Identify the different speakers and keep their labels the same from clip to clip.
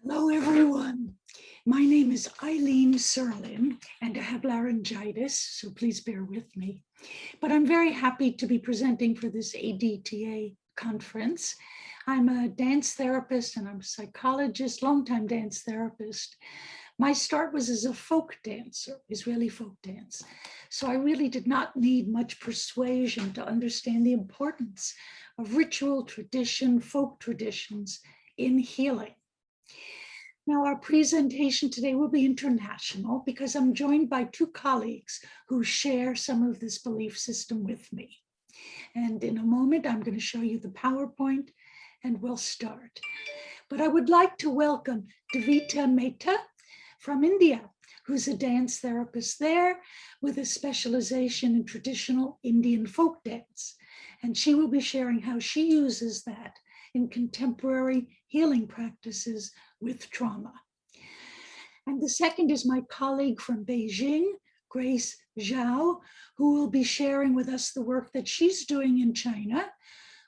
Speaker 1: Hello, everyone. My name is Eileen Serlin, and I have laryngitis, so please bear with me. But I'm very happy to be presenting for this ADTA conference. I'm a dance therapist and I'm a psychologist, longtime dance therapist. My start was as a folk dancer, Israeli folk dance. So I really did not need much persuasion to understand the importance of ritual tradition, folk traditions in healing. Now, our presentation today will be international because I'm joined by two colleagues who share some of this belief system with me. And in a moment, I'm going to show you the PowerPoint and we'll start. But I would like to welcome Devita Mehta from India, who's a dance therapist there with a specialization in traditional Indian folk dance. And she will be sharing how she uses that in contemporary healing practices with trauma. And the second is my colleague from Beijing, Grace Zhao, who will be sharing with us the work that she's doing in China,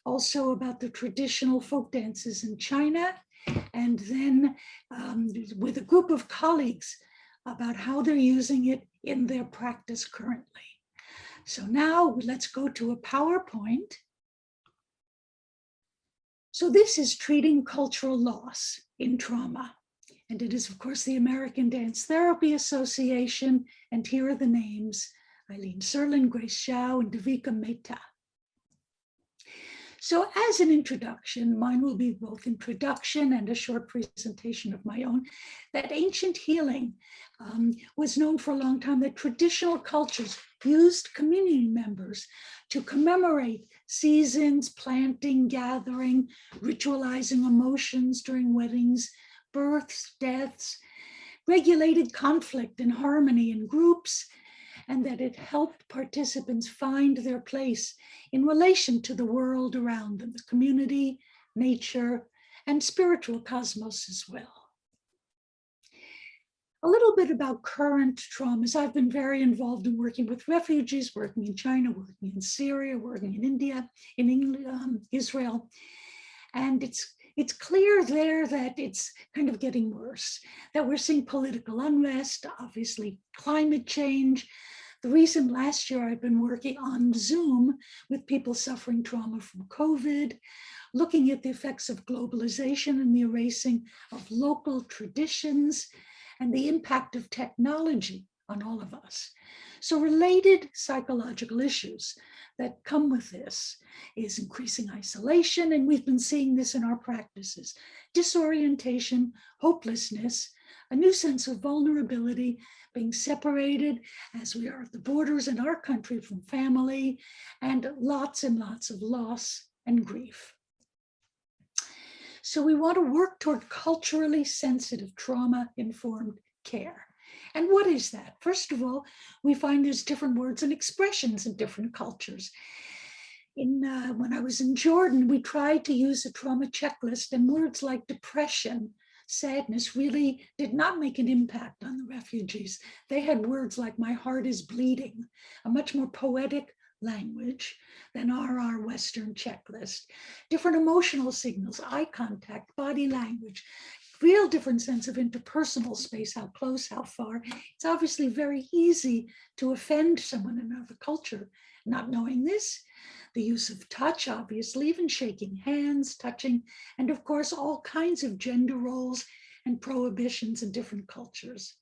Speaker 1: also about the traditional folk dances in China, and then with a group of colleagues about how they're using it in their practice currently. So now let's go to a PowerPoint. So this is treating cultural loss in trauma. And it is, of course, the American Dance Therapy Association. And here are the names: Eileen Serlin, Grace Zhao, and Devika Mehta. So as an introduction, mine will be both introduction and a short presentation of my own, that ancient healing was known for a long time, that traditional cultures used community members to commemorate seasons, planting, gathering, ritualizing emotions during weddings, births, deaths, regulated conflict and harmony in groups, and that it helped participants find their place in relation to the world around them, the community, nature, and spiritual cosmos as well. A little bit about current traumas. I've been very involved in working with refugees, working in China, working in Syria, working in India, in England, Israel. And it's clear there that it's kind of getting worse, that we're seeing political unrest, obviously climate change. The reason last year I've been working on Zoom with people suffering trauma from COVID, looking at the effects of globalization and the erasing of local traditions and the impact of technology on all of us. So related psychological issues that come with this is increasing isolation, and we've been seeing this in our practices: disorientation, hopelessness, a new sense of vulnerability, being separated as we are at the borders in our country from family, and lots and lots of loss and grief. So we want to work toward culturally sensitive, trauma-informed care. And what is that? First of all, we find there's different words and expressions in different cultures. When I was in Jordan, we tried to use a trauma checklist, and words like depression, sadness really did not make an impact on the refugees. They had words like "my heart is bleeding," a much more poetic language than our Western checklist. Different emotional signals, eye contact, body language, real different sense of interpersonal space, how close, how far. It's obviously very easy to offend someone in another culture. Not knowing this, the use of touch, obviously, even shaking hands, touching, and of course, all kinds of gender roles and prohibitions in different cultures.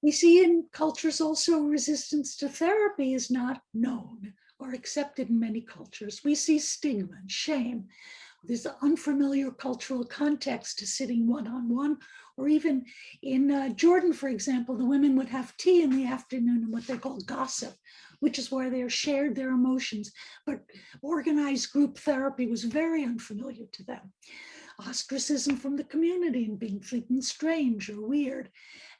Speaker 1: We see in cultures also resistance to therapy is not known or accepted in many cultures. We see stigma and shame. There's an unfamiliar cultural context to sitting one-on-one, or even in Jordan, for example, the women would have tea in the afternoon and what they call gossip, which is where they shared their emotions. But organized group therapy was very unfamiliar to them. Ostracism from the community and being thinking strange or weird.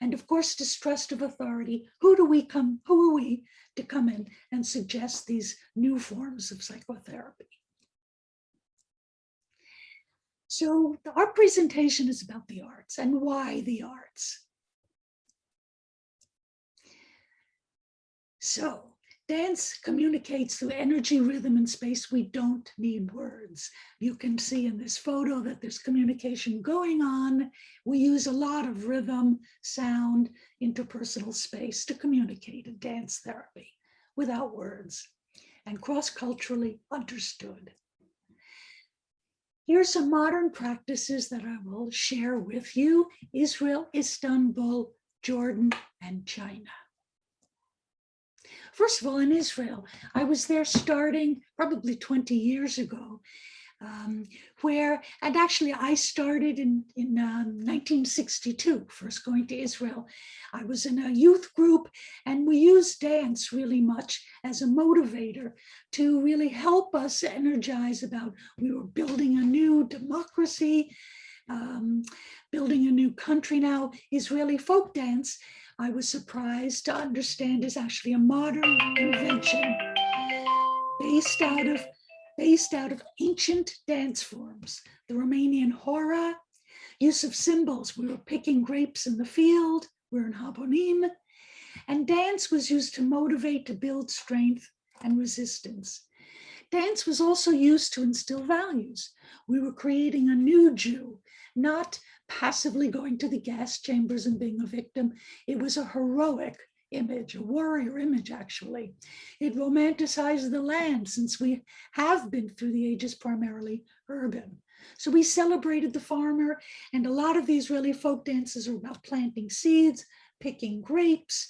Speaker 1: And of course, distrust of authority. Who are we to come in and suggest these new forms of psychotherapy? So our presentation is about the arts and why the arts. So Dance communicates through energy, rhythm, and space. We don't need words. You can see in this photo that there's communication going on. We use a lot of rhythm, sound, interpersonal space to communicate in dance therapy without words and cross-culturally understood. Here's some modern practices that I will share with you: Israel, Istanbul, Jordan, and China. First of all, in Israel, I was there starting probably 20 years ago, and actually I started in 1962, first going to Israel. I was in a youth group, and we used dance really much as a motivator to really help us energize about, we were building a new democracy, building a new country now. Israeli folk dance, I was surprised to understand, is actually a modern invention based out of ancient dance forms. The Romanian hora, use of symbols. We were picking grapes in the field, we're in Habonim, and dance was used to motivate, to build strength and resistance. Dance was also used to instill values. We were creating a new Jew, not passively going to the gas chambers and being a victim. It was a heroic image, a warrior image, actually. It romanticized the land, since we have been through the ages primarily urban. So we celebrated the farmer, and a lot of the Israeli folk dances are about planting seeds, picking grapes,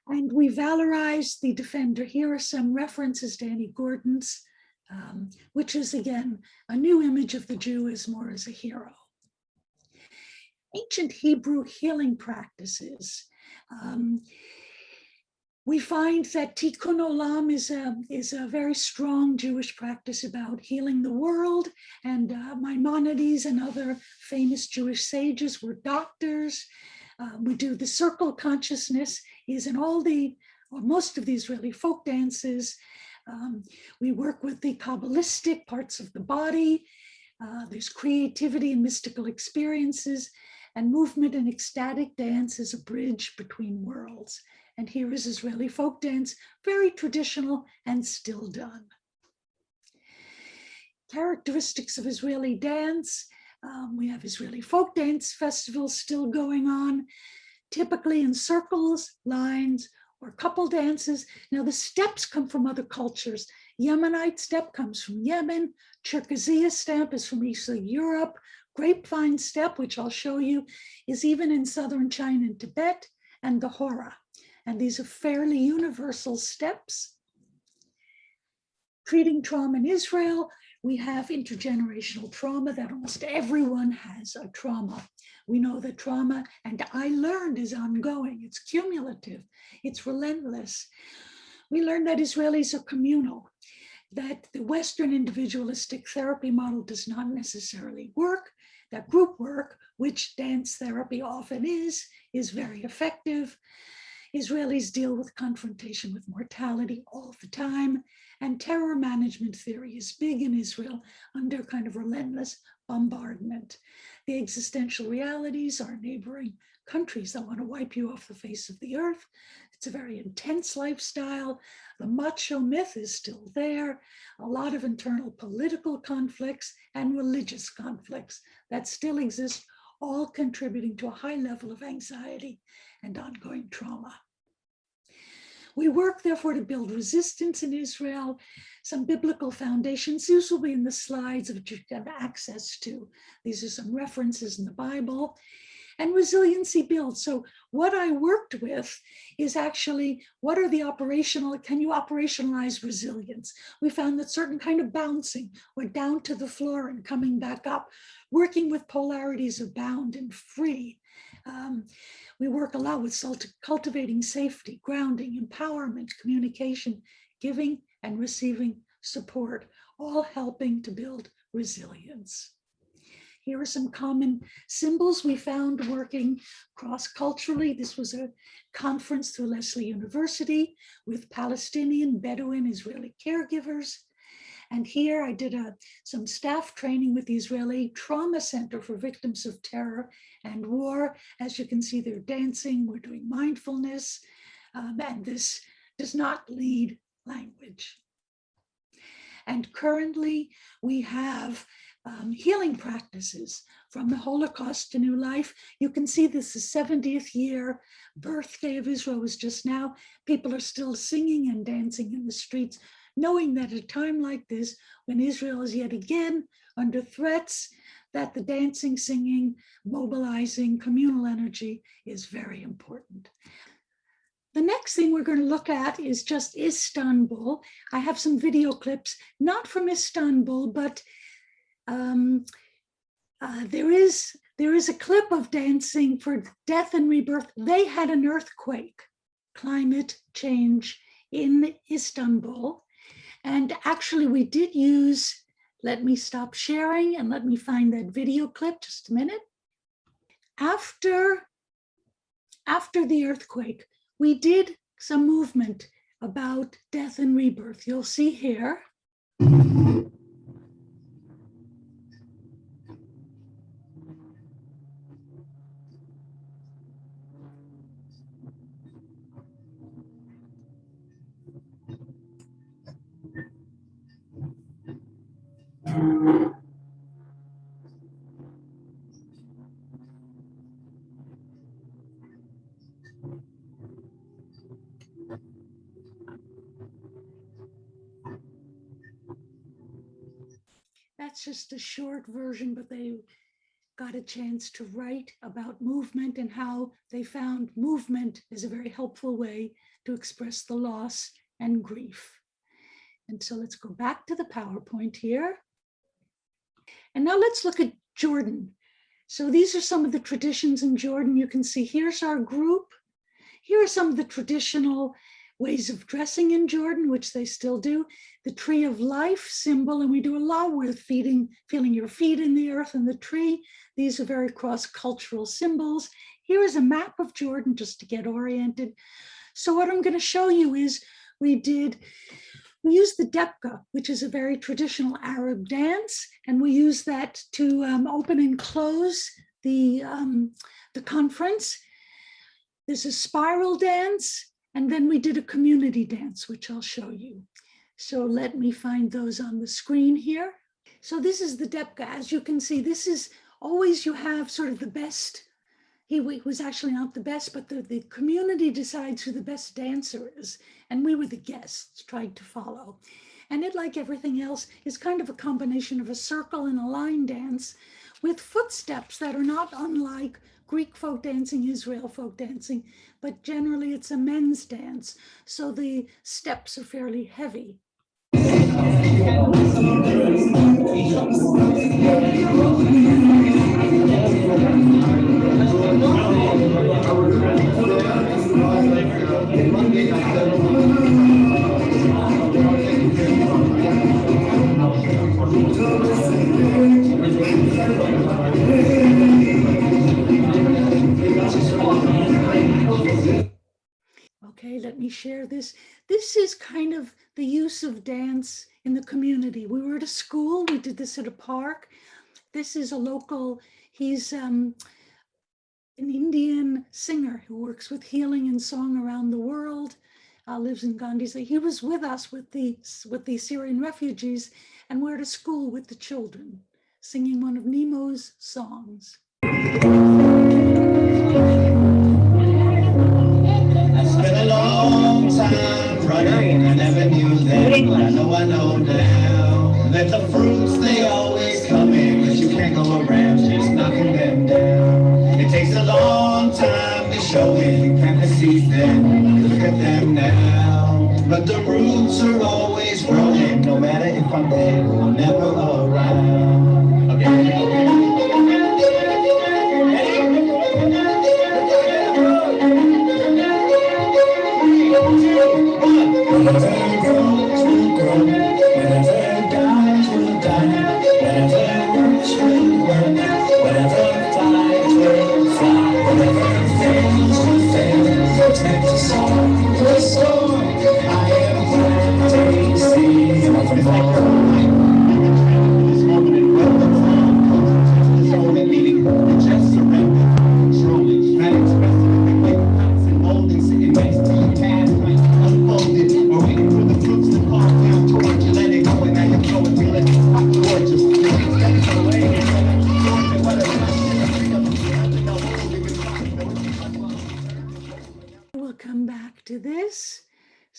Speaker 1: and we valorized the defender. Here are some references to Annie Gordon's, which is, again, a new image of the Jew as more as a hero. Ancient Hebrew healing practices. We find that Tikkun Olam is a very strong Jewish practice about healing the world, and Maimonides and other famous Jewish sages were doctors. We do the circle consciousness, is in all or most of the Israeli folk dances. We work with the Kabbalistic parts of the body. There's creativity and mystical experiences, and movement and ecstatic dance is a bridge between worlds. And here is Israeli folk dance, very traditional and still done. Characteristics of Israeli dance. We have Israeli folk dance festivals still going on, typically in circles, lines, or couple dances. Now the steps come from other cultures. Yemenite step comes from Yemen. Cherkessia step is from Eastern Europe. Grapevine step, which I'll show you, is even in southern China and Tibet, and the hora. And these are fairly universal steps. Treating trauma in Israel, we have intergenerational trauma, that almost everyone has a trauma. We know that trauma, and I learned, is ongoing. It's cumulative. It's relentless. We learned that Israelis are communal, that the Western individualistic therapy model does not necessarily work, that group work, which dance therapy often is very effective. Israelis deal with confrontation with mortality all the time, and terror management theory is big in Israel under kind of relentless bombardment. The existential realities are neighboring countries that want to wipe you off the face of the earth. It's a very intense lifestyle. The macho myth is still there. A lot of internal political conflicts and religious conflicts that still exist, all contributing to a high level of anxiety and ongoing trauma. We work, therefore, to build resistance in Israel, some biblical foundations. These will be in the slides that you have access to. These are some references in the Bible. And resiliency builds. So what I worked with is actually, what are the can you operationalize resilience? We found that certain kind of bouncing, or down to the floor and coming back up, working with polarities of bound and free. We work a lot with cultivating safety, grounding, empowerment, communication, giving and receiving support, all helping to build resilience. Here are some common symbols we found working cross-culturally. This was a conference through Lesley University with Palestinian, Bedouin, Israeli caregivers. And here I did some staff training with the Israeli Trauma Center for Victims of Terror and War. As you can see, they're dancing, we're doing mindfulness, and this does not lead language. And currently we have healing practices from the Holocaust to new life. You can see this is 70th year birthday of Israel was just now. People are still singing and dancing in the streets, knowing that at a time like this, when Israel is yet again under threats, that the dancing, singing, mobilizing communal energy is very important. The next thing we're going to look at is just Istanbul. I have some video clips, not from Istanbul, but there is a clip of dancing for death and rebirth. They had an earthquake, climate change in Istanbul. And actually we did use, let me stop sharing and let me find that video clip, just a minute. After the earthquake, we did some movement about death and rebirth. You'll see here. That's just a short version, but they got a chance to write about movement and how they found movement is a very helpful way to express the loss and grief. And so let's go back to the PowerPoint here. And now let's look at Jordan. So these are some of the traditions in Jordan. You can see here's our group. Here are some of the traditional ways of dressing in Jordan, which they still do. The tree of life symbol, and we do a lot with feeling your feet in the earth and the tree. These are very cross-cultural symbols. Here is a map of Jordan just to get oriented. So what I'm going to show you is we used the debka, which is a very traditional Arab dance, and we use that to open and close the conference. There's a spiral dance, and then we did a community dance, which I'll show you. So let me find those on the screen here. So this is the debka. As you can see, this is always you have sort of the best. He was actually not the best, but the community decides who the best dancer is. And we were the guests, tried to follow. And it, like everything else, is kind of a combination of a circle and a line dance with footsteps that are not unlike Greek folk dancing, Israel folk dancing, but generally it's a men's dance. So the steps are fairly heavy. Okay, let me share this. This is kind of the use of dance in the community. We were at a school, we did this at a park. This is a local, he's an Indian singer who works with healing and song around the world, lives in Gandhi. He was with us with the Syrian refugees, and we're at a school with the children, singing one of Nemo's songs.
Speaker 2: Time running, I never knew then, but I know now that the fruits, they always come in, but you can't go around just knocking them down. It takes a long time to show it, you can't see them, look at them now, but the roots are always growing, no matter if I'm there or never around. Okay.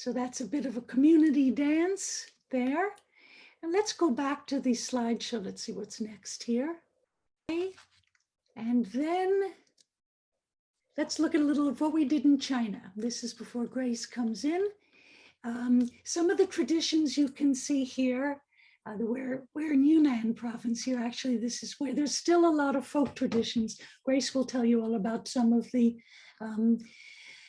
Speaker 1: So that's a bit of a community dance there. And let's go back to the slideshow. Let's see what's next here. Okay. And then let's look at a little of what we did in China. This is before Grace comes in. Some of the traditions you can see here, we're in Yunnan province here. Actually, this is where there's still a lot of folk traditions. Grace will tell you all about some of the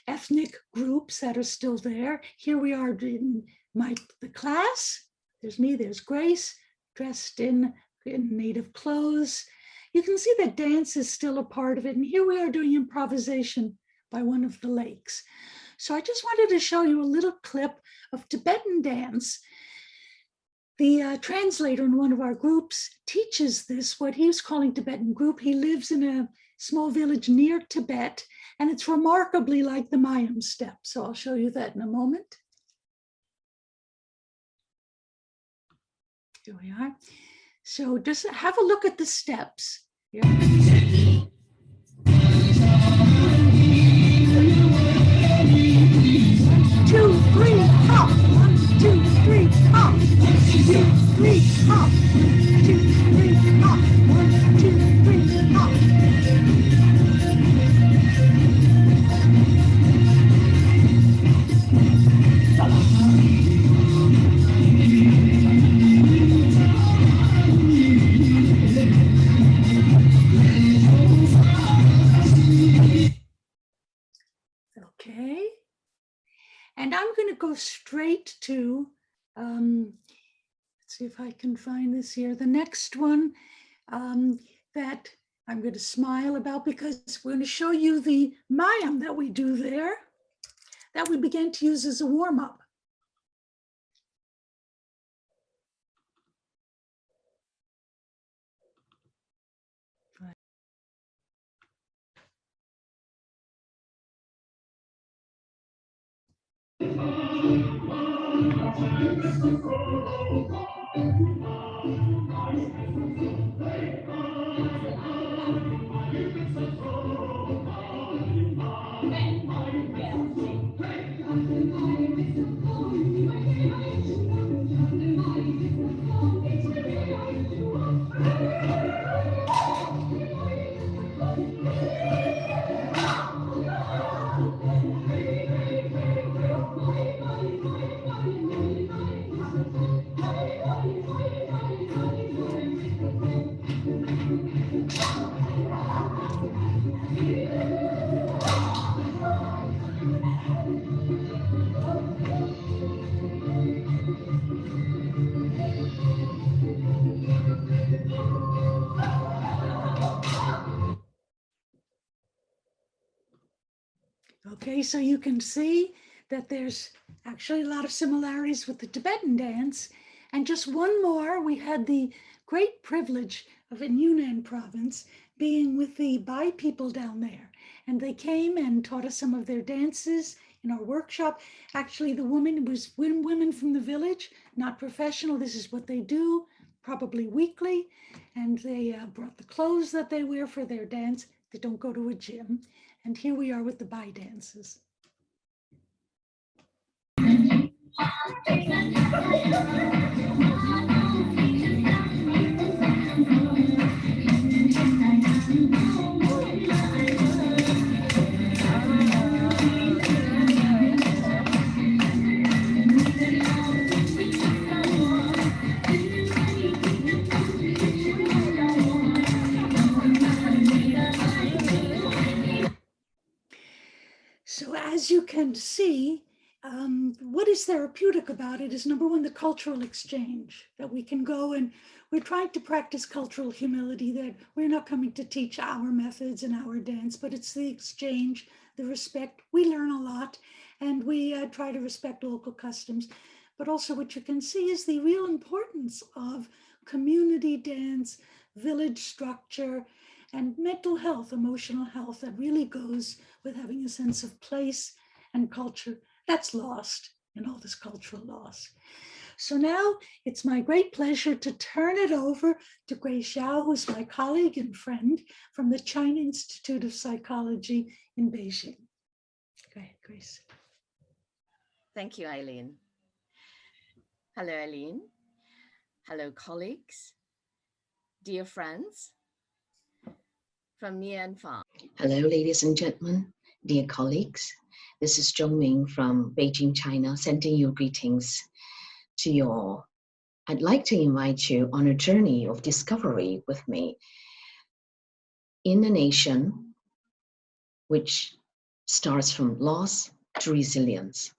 Speaker 1: ethnic groups that are still there. Here we are in the class. There's me, there's Grace, dressed in native clothes. You can see that dance is still a part of it. And here we are doing improvisation by one of the lakes. So I just wanted to show you a little clip of Tibetan dance. The translator in one of our groups teaches this, what he's calling Tibetan group. He lives in a small village near Tibet, and it's remarkably like the MAYIM step. So I'll show you that in a moment. Here we are. So just have a look at the steps. Here. 2, 3, hop. 1, 2, 3, hop. 1, 2, 3, hop. 1, 2, 3, hop. 1, 2, 3, hop. Okay. And I'm going to go straight to, let's see if I can find this here. The next one that I'm going to smile about, because we're going to show you the MAYIM that we do there, that we began to use as a warm-up. Okay, so you can see that there's actually a lot of similarities with the Tibetan dance. And just one more, we had the great privilege of in Yunnan province being with the Bai people down there. And they came and taught us some of their dances in our workshop. Actually, the woman was women from the village, not professional. This is what they do, probably weekly. And they brought the clothes that they wear for their dance. They don't go to a gym. And here we are with the Bai dances. So as you can see, what is therapeutic about it is, number one, the cultural exchange, that we can go, and we're trying to practice cultural humility, that we're not coming to teach our methods and our dance, but it's the exchange, the respect. We learn a lot, and we try to respect local customs. But also what you can see is the real importance of community dance, village structure, and mental health, emotional health, that really goes with having a sense of place and culture that's lost in all this cultural loss. So now it's my great pleasure to turn it over to Grace Zhao, who's my colleague and friend from the China Institute of Psychology in Beijing. Go ahead, Grace.
Speaker 3: Thank you, Eileen. Hello, Eileen. Hello, colleagues, dear friends from near and far.
Speaker 4: Hello, ladies and gentlemen, dear colleagues. This is Zhong Ming from Beijing, China, sending you greetings to you all. I'd like to invite you on a journey of discovery with me in a nation which starts from loss to resilience.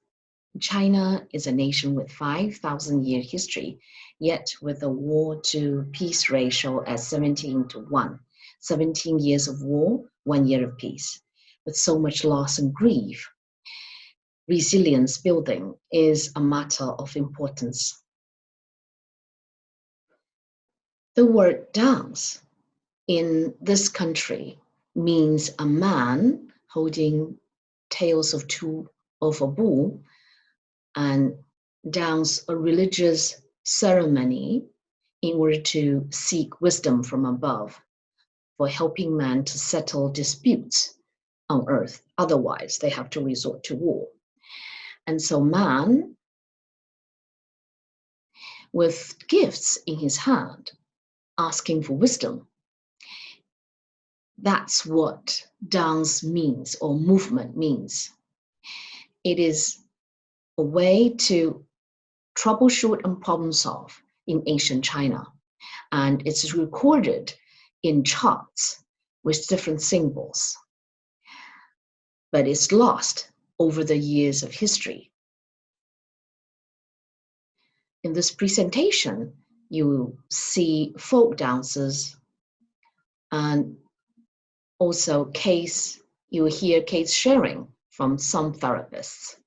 Speaker 4: China is a nation with 5,000-year history, yet with a war to peace ratio at 17:1. 17 years of war, 1 year of peace. With so much loss and grief, resilience building is a matter of importance. The word dance in this country means a man holding tails of a bull and dance a religious ceremony in order to seek wisdom from above for helping man to settle disputes on earth. Otherwise, they have to resort to war. And so man, with gifts in his hand, asking for wisdom. That's what dance means, or movement means. It is a way to troubleshoot and problem solve in ancient China. And it's recorded in charts with different symbols. But it's lost over the years of history. In this presentation, you see folk dances and also you hear case sharing from some therapists.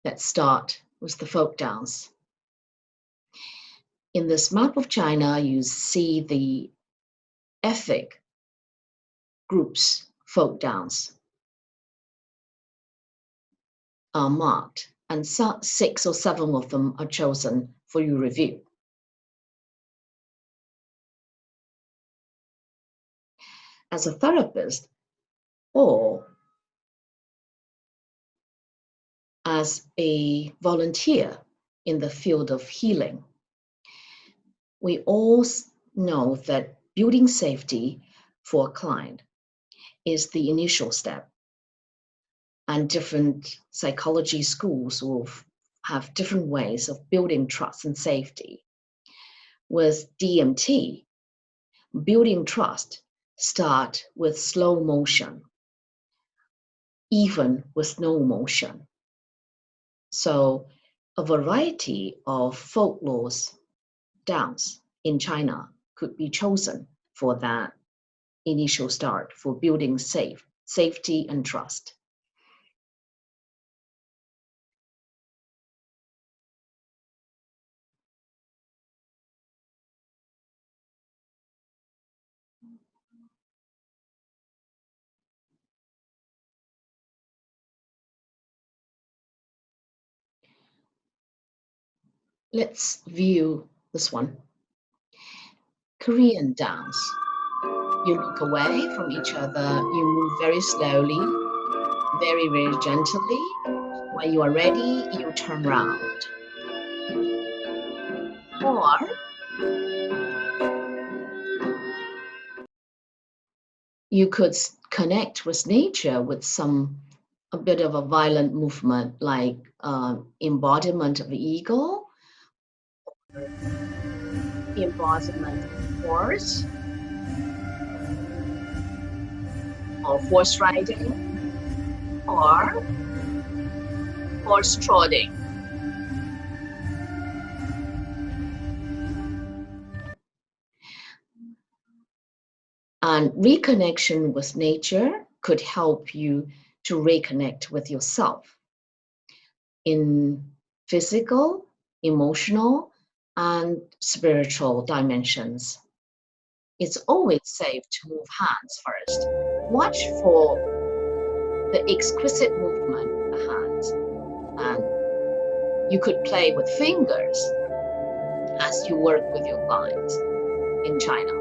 Speaker 4: Let's start with the folk dance. In this map of China, you see the ethnic groups' folk dance are marked, and 6 or 7 of them are chosen for your review. As a therapist or as a volunteer in the field of healing, we all know that building safety for a client is the initial step. And different psychology schools will have different ways of building trust and safety. With DMT, building trust starts with slow motion, even with no motion. So a variety of folklores dance in China could be chosen for that initial start for building safety and trust. Let's view this one. Korean dance. You look away from each other, you move very slowly, very, very gently. When you are ready, you turn around. Or you could connect with nature with a bit of a violent movement, like embodiment of eagle, embodiment of horse, or horse riding, or horse trotting. And reconnection with nature could help you to reconnect with yourself in physical, emotional, and spiritual dimensions. It's always safe to move hands first. Watch for the exquisite movement of the hands. And you could play with fingers as you work with your clients in China.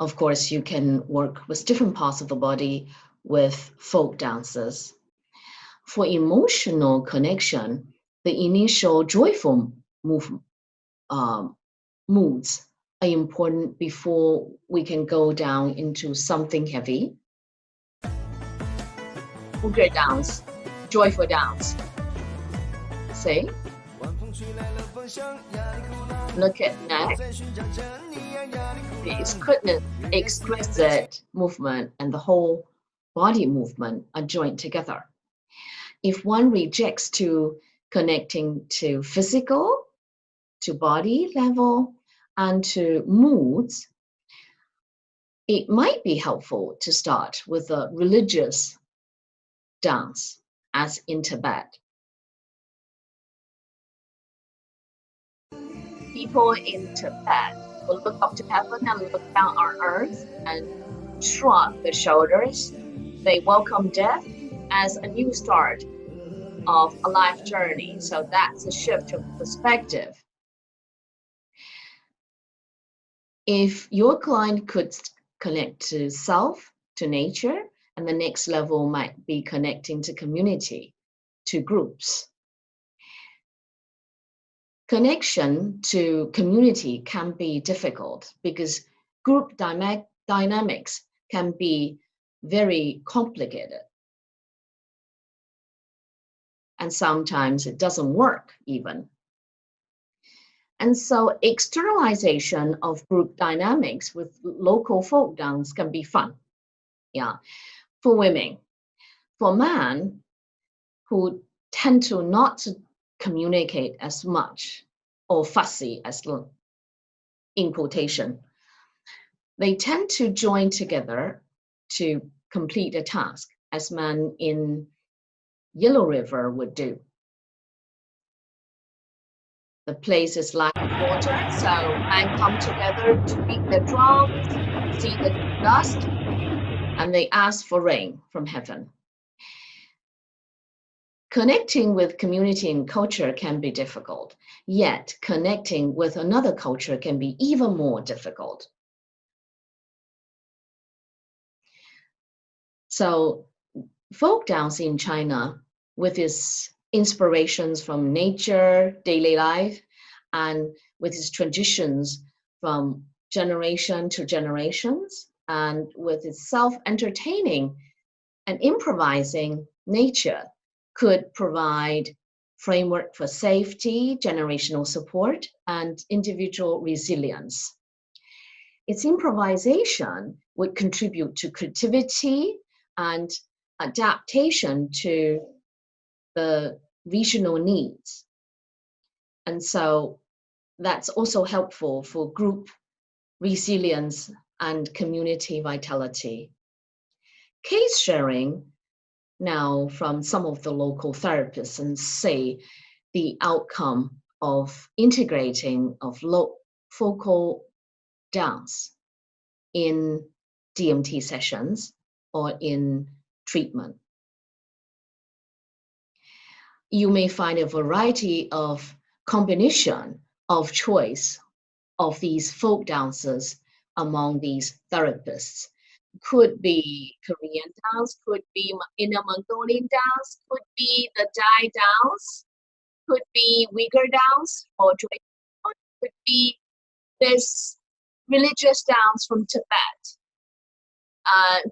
Speaker 4: Of course, you can work with different parts of the body with folk dances. For emotional connection, the initial joyful moods are important before we can go down into something heavy. Booger dance, joyful dance. See? Look at neck. The exquisite movement and the whole body movement are joined together. If one rejects to connecting to physical, to body level, and to moods, it might be helpful to start with a religious dance, as in Tibet. People in Tibet will look up to heaven and look down on earth and shrug the shoulders. They welcome death as a new start of a life journey. So that's a shift of perspective. If your client could connect to self, to nature, and the next level might be connecting to community, to groups. Connection to community can be difficult because group dynamics can be very complicated. And sometimes it doesn't work even. And so externalization of group dynamics with local folk dance can be fun. Yeah, for women. For men who tend to not communicate as much or fussy as in quotation, they tend to join together to complete a task as men in Yellow River would do. The place is lack of water, so men come together to beat the drums, see the dust, and they ask for rain from heaven. Connecting with community and culture can be difficult, yet connecting with another culture can be even more difficult. So folk dance in China, with its inspirations from nature, daily life, and with its traditions from generation to generations, and with its self-entertaining and improvising nature, could provide framework for safety, generational support, and individual resilience. Its improvisation would contribute to creativity and adaptation to the regional needs. And so that's also helpful for group resilience and community vitality. Case sharing now from some of the local therapists and say the outcome of integrating of focal dance in DMT sessions or in treatment. You may find a variety of combination of choice of these folk dances among these therapists. Could be Korean dance, could be Inner Mongolian dance, could be the Dai dance, could be Uyghur dance, or could be this religious dance from Tibet,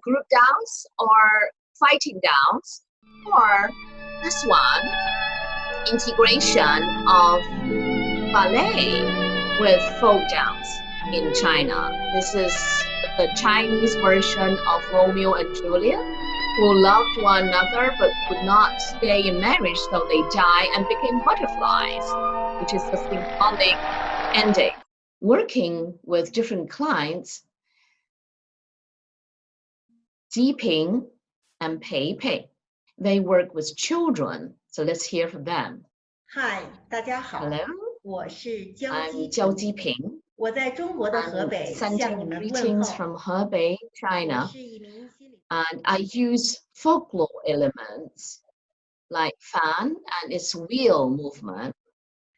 Speaker 4: group dance or fighting dance, or this one, integration of ballet with folk dance in China. This is the Chinese version of Romeo and Juliet, who loved one another but could not stay in marriage, so they died and became butterflies, which is the symbolic ending. Working with different clients, Jiping and Pei Pei, they work with children. So let's hear from them.
Speaker 5: Hi, 大家好。
Speaker 4: Hello,
Speaker 5: 我是
Speaker 4: I'm
Speaker 5: 焦
Speaker 4: Jiao
Speaker 5: 基
Speaker 4: Jiping.
Speaker 5: 我在中国的河
Speaker 4: I'm
Speaker 5: 北向你
Speaker 4: sending
Speaker 5: 们问
Speaker 4: greetings
Speaker 5: 候。
Speaker 4: from Hebei,
Speaker 5: 我
Speaker 4: China,
Speaker 5: 是一名心理
Speaker 4: and I use folklore elements like fan and its wheel movement.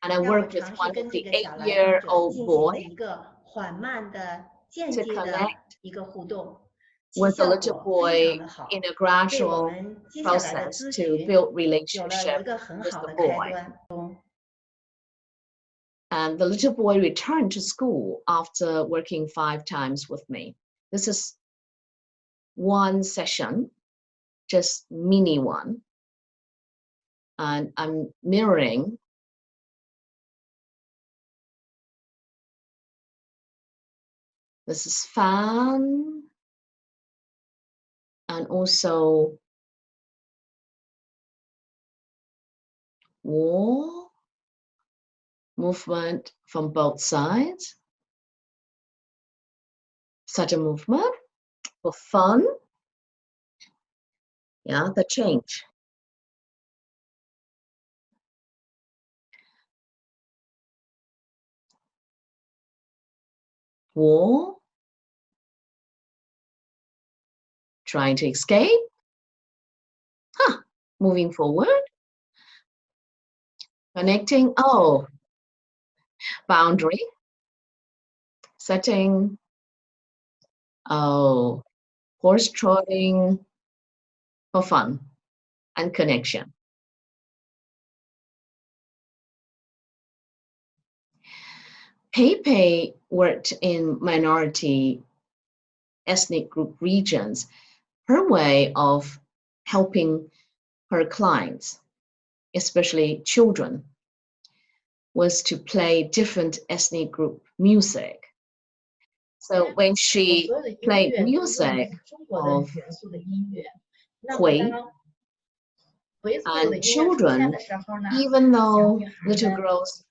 Speaker 4: And I
Speaker 5: 让我
Speaker 4: work with
Speaker 5: 尝试
Speaker 4: one
Speaker 5: 跟
Speaker 4: of
Speaker 5: 这
Speaker 4: the
Speaker 5: 个小来访者
Speaker 4: 8-year-old
Speaker 5: 进行
Speaker 4: boy
Speaker 5: 了一个缓慢的间
Speaker 4: to
Speaker 5: 接的
Speaker 4: connect
Speaker 5: 一个互动，其
Speaker 4: with the
Speaker 5: 效
Speaker 4: little
Speaker 5: 果非常
Speaker 4: boy
Speaker 5: 的好，
Speaker 4: in a
Speaker 5: 对我
Speaker 4: gradual
Speaker 5: 们接下来的
Speaker 4: process
Speaker 5: 咨
Speaker 4: to
Speaker 5: 询
Speaker 4: build
Speaker 5: 有了
Speaker 4: relationship
Speaker 5: 一个很
Speaker 4: with
Speaker 5: 好
Speaker 4: the
Speaker 5: 的开
Speaker 4: boy.
Speaker 5: 端。
Speaker 4: And the little boy returned to school after working 5 times with me. This is one session, just mini one. And I'm mirroring this is fan and also wall movement from both sides. Such a movement for fun. Yeah, the change. Wall. Trying to escape. Moving forward. Connecting. Oh, boundary. Setting. Oh, horse trotting for fun and connection. Pei worked in minority ethnic group regions. Her way of helping her clients, especially children, was to play different ethnic group music. So when she played music of Hui and children, even though little girls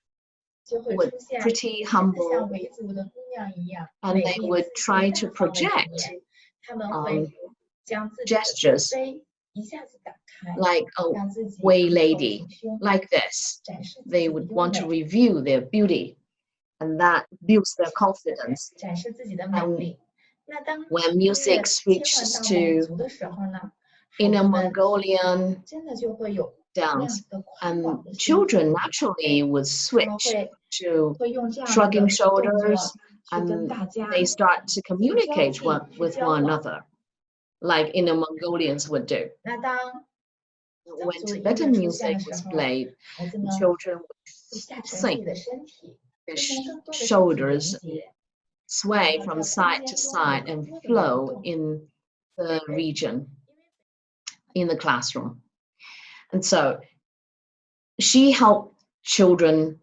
Speaker 4: would pretty humble and they would try to project gestures like a way lady, like this. They would want to review their beauty, and that builds their confidence. And when music switches to inner Mongolian dance, and children naturally would switch to shrugging shoulders, and they start to communicate with one another, like inner Mongolians would do. When Tibetan music was played, children would sing, their shoulders sway from side to side and flow in the region, in the classroom. And so she helped children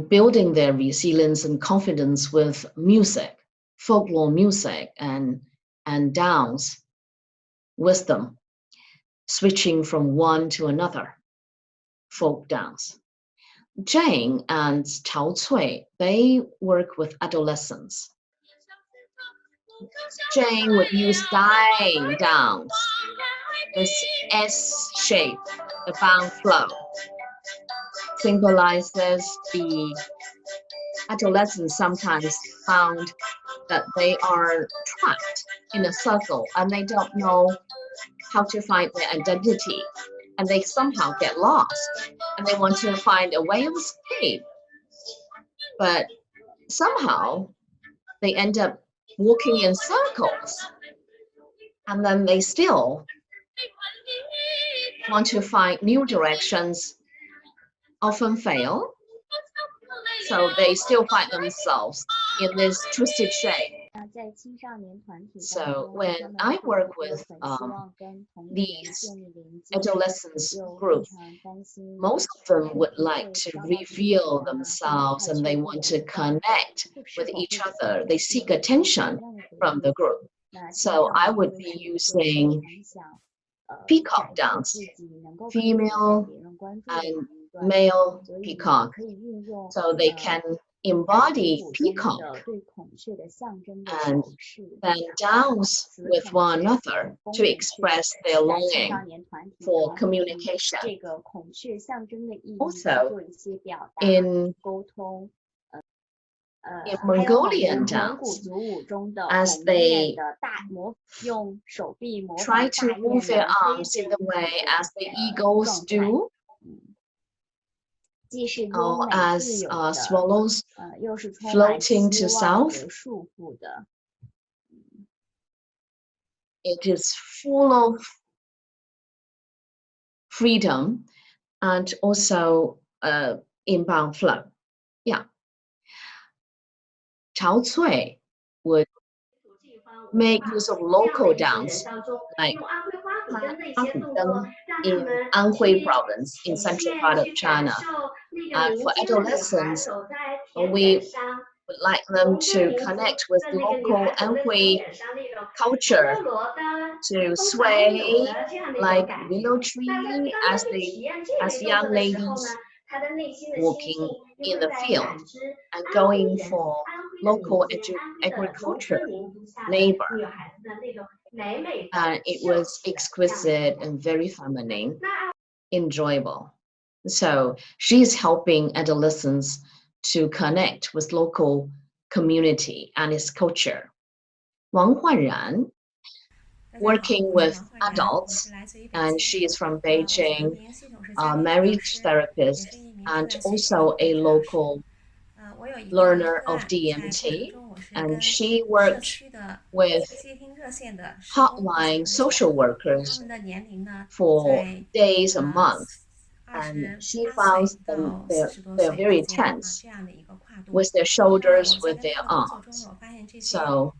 Speaker 4: building their resilience and confidence with music, folklore music and dance wisdom, switching from one to another, folk dance. Jane and Chao Cui, they work with adolescents. Jane would use dying dance, this S shape, the bound flow, symbolizes the adolescents sometimes found that they are trapped in a circle and they don't know how to find their identity, and they somehow get lost and they want to find a way of escape, but somehow they end up walking in circles, and then they still want to find new directions, often fail, so they still find themselves in this twisted shape. So when I work with these adolescents group, most of them would like to reveal themselves and they want to connect with each other. They seek attention from the group. So I would be using peacock dance, female and male peacock, so they can embody peacock and then dance with one another to express their longing for communication. Also, in Mongolian dance, as they try to move their arms in the way as the eagles do,
Speaker 5: 既是优美
Speaker 4: as
Speaker 5: 自由的，
Speaker 4: swallows
Speaker 5: 又是充满
Speaker 4: floating
Speaker 5: 希
Speaker 4: to
Speaker 5: 望
Speaker 4: south.
Speaker 5: 和束缚的。
Speaker 4: It is full of freedom and also inbound flow. Yeah. Chao Cui would make use of local dance like
Speaker 5: 用安徽花鼓灯的一
Speaker 4: 花
Speaker 5: 些动作，
Speaker 4: 鼓灯
Speaker 5: 让他
Speaker 4: in
Speaker 5: 们
Speaker 4: Anhui
Speaker 5: 去
Speaker 4: province in
Speaker 5: 体
Speaker 4: central
Speaker 5: 现
Speaker 4: part of
Speaker 5: 去感
Speaker 4: China.
Speaker 5: 受那个民
Speaker 4: For
Speaker 5: 间的女孩
Speaker 4: adolescents,
Speaker 5: 走在田
Speaker 4: we
Speaker 5: 埂上，
Speaker 4: would like them
Speaker 5: 红
Speaker 4: to
Speaker 5: 灯民族
Speaker 4: connect with
Speaker 5: 的那个女
Speaker 4: local
Speaker 5: 孩走在田
Speaker 4: Anhui
Speaker 5: 埂上那种
Speaker 4: culture
Speaker 5: 婀娜的
Speaker 4: to
Speaker 5: 风摆扭
Speaker 4: sway
Speaker 5: 的这样的一种
Speaker 4: like
Speaker 5: 感觉。
Speaker 4: willow
Speaker 5: 那
Speaker 4: tree
Speaker 5: 当
Speaker 4: as
Speaker 5: 她去
Speaker 4: they
Speaker 5: 体验这
Speaker 4: as
Speaker 5: 类动
Speaker 4: young
Speaker 5: 作的时候呢，
Speaker 4: ladies
Speaker 5: 她的内心的心
Speaker 4: walking
Speaker 5: 境
Speaker 4: in
Speaker 5: 又
Speaker 4: the
Speaker 5: 在
Speaker 4: field
Speaker 5: 感知
Speaker 4: and
Speaker 5: 安徽
Speaker 4: going
Speaker 5: 人、
Speaker 4: for
Speaker 5: 安徽的民
Speaker 4: local
Speaker 5: 间、安徽的农
Speaker 4: agriculture
Speaker 5: 村民族下的
Speaker 4: labor.
Speaker 5: 女孩子的那种美美的
Speaker 4: And it
Speaker 5: 秀
Speaker 4: was
Speaker 5: 气的这样的
Speaker 4: exquisite and very feminine,
Speaker 5: 那
Speaker 4: enjoyable. So she's helping adolescents to connect with local community and its culture. Wang Huanran, working with adults, and she is from Beijing, a marriage therapist, and also a local learner of DMT. And she worked with hotline social workers for days and months. And she found them they're very tense with their shoulders, with their arms. So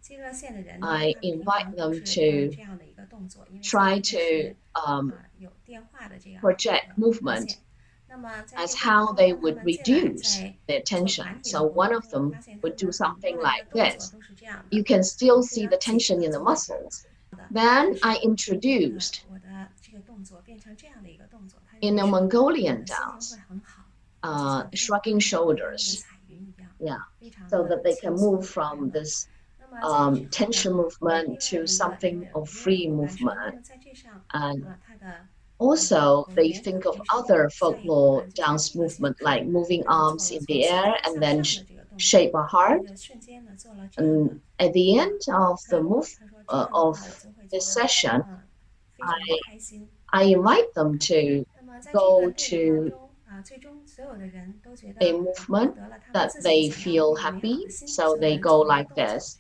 Speaker 4: I invite them to try to project movement as how they would reduce their tension. So one of them would do something like this. You can still see the tension in the muscles. Then I introduced in a Mongolian dance, shrugging shoulders. Yeah, so that they can move from this tension movement to something of free movement. And also they think of other folklore dance movement like moving arms in the air and then shape a heart. And at the end of the of this session, I invite them to go to a movement that they feel happy. So they go like this.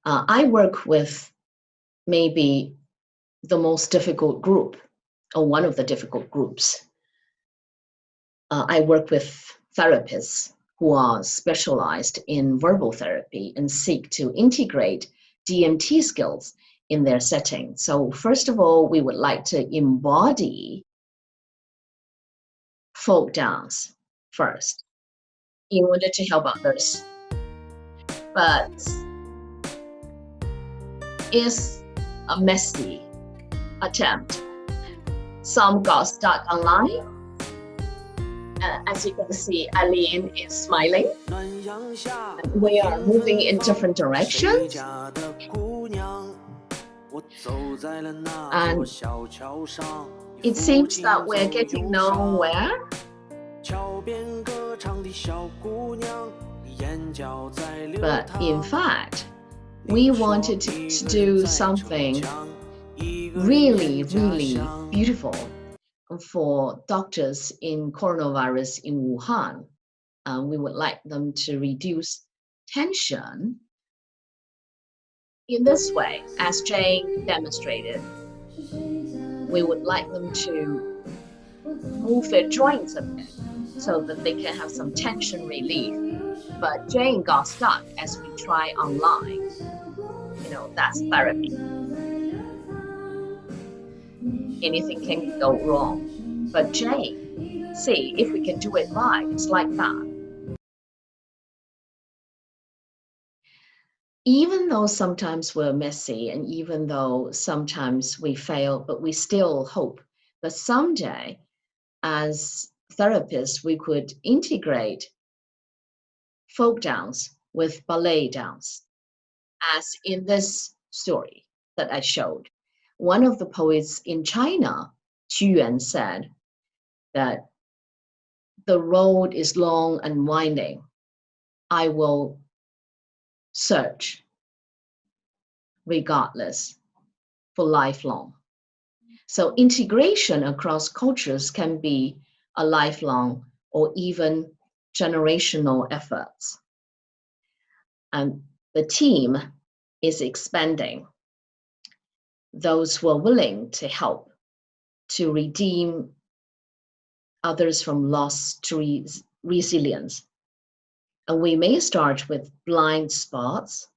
Speaker 4: I work with maybe the most difficult group or one of the difficult groups. I work with therapists who are specialized in verbal therapy and seek to integrate DMT skills in their setting. So first of all, we would like to embody folk dance first in order to help others. But it's a messy attempt. Some got stuck online. As you can see, Aline is smiling. We are moving in different directions. And it seems that we're getting nowhere. But in fact, we wanted to do something really, really beautiful for doctors in coronavirus in Wuhan. We would like them to reduce tension in this way, as Jane demonstrated. We would like them to move their joints a bit so that they can have some tension relief. But Jane got stuck as we try online. You know, that's therapy. Anything can go wrong. But Jane, see if we can do it right. It's like that. Even though sometimes we're messy and even though sometimes we fail, but we still hope that someday as therapists, we could integrate folk dance with ballet dance. As in this story that I showed, one of the poets in China, Qu Yuan, said that the road is long and winding. I will search regardless for lifelong. So integration across cultures can be a lifelong or even generational efforts. And the team is expanding. Those who are willing to help to redeem others from loss to resilience. And we may start with blind spots,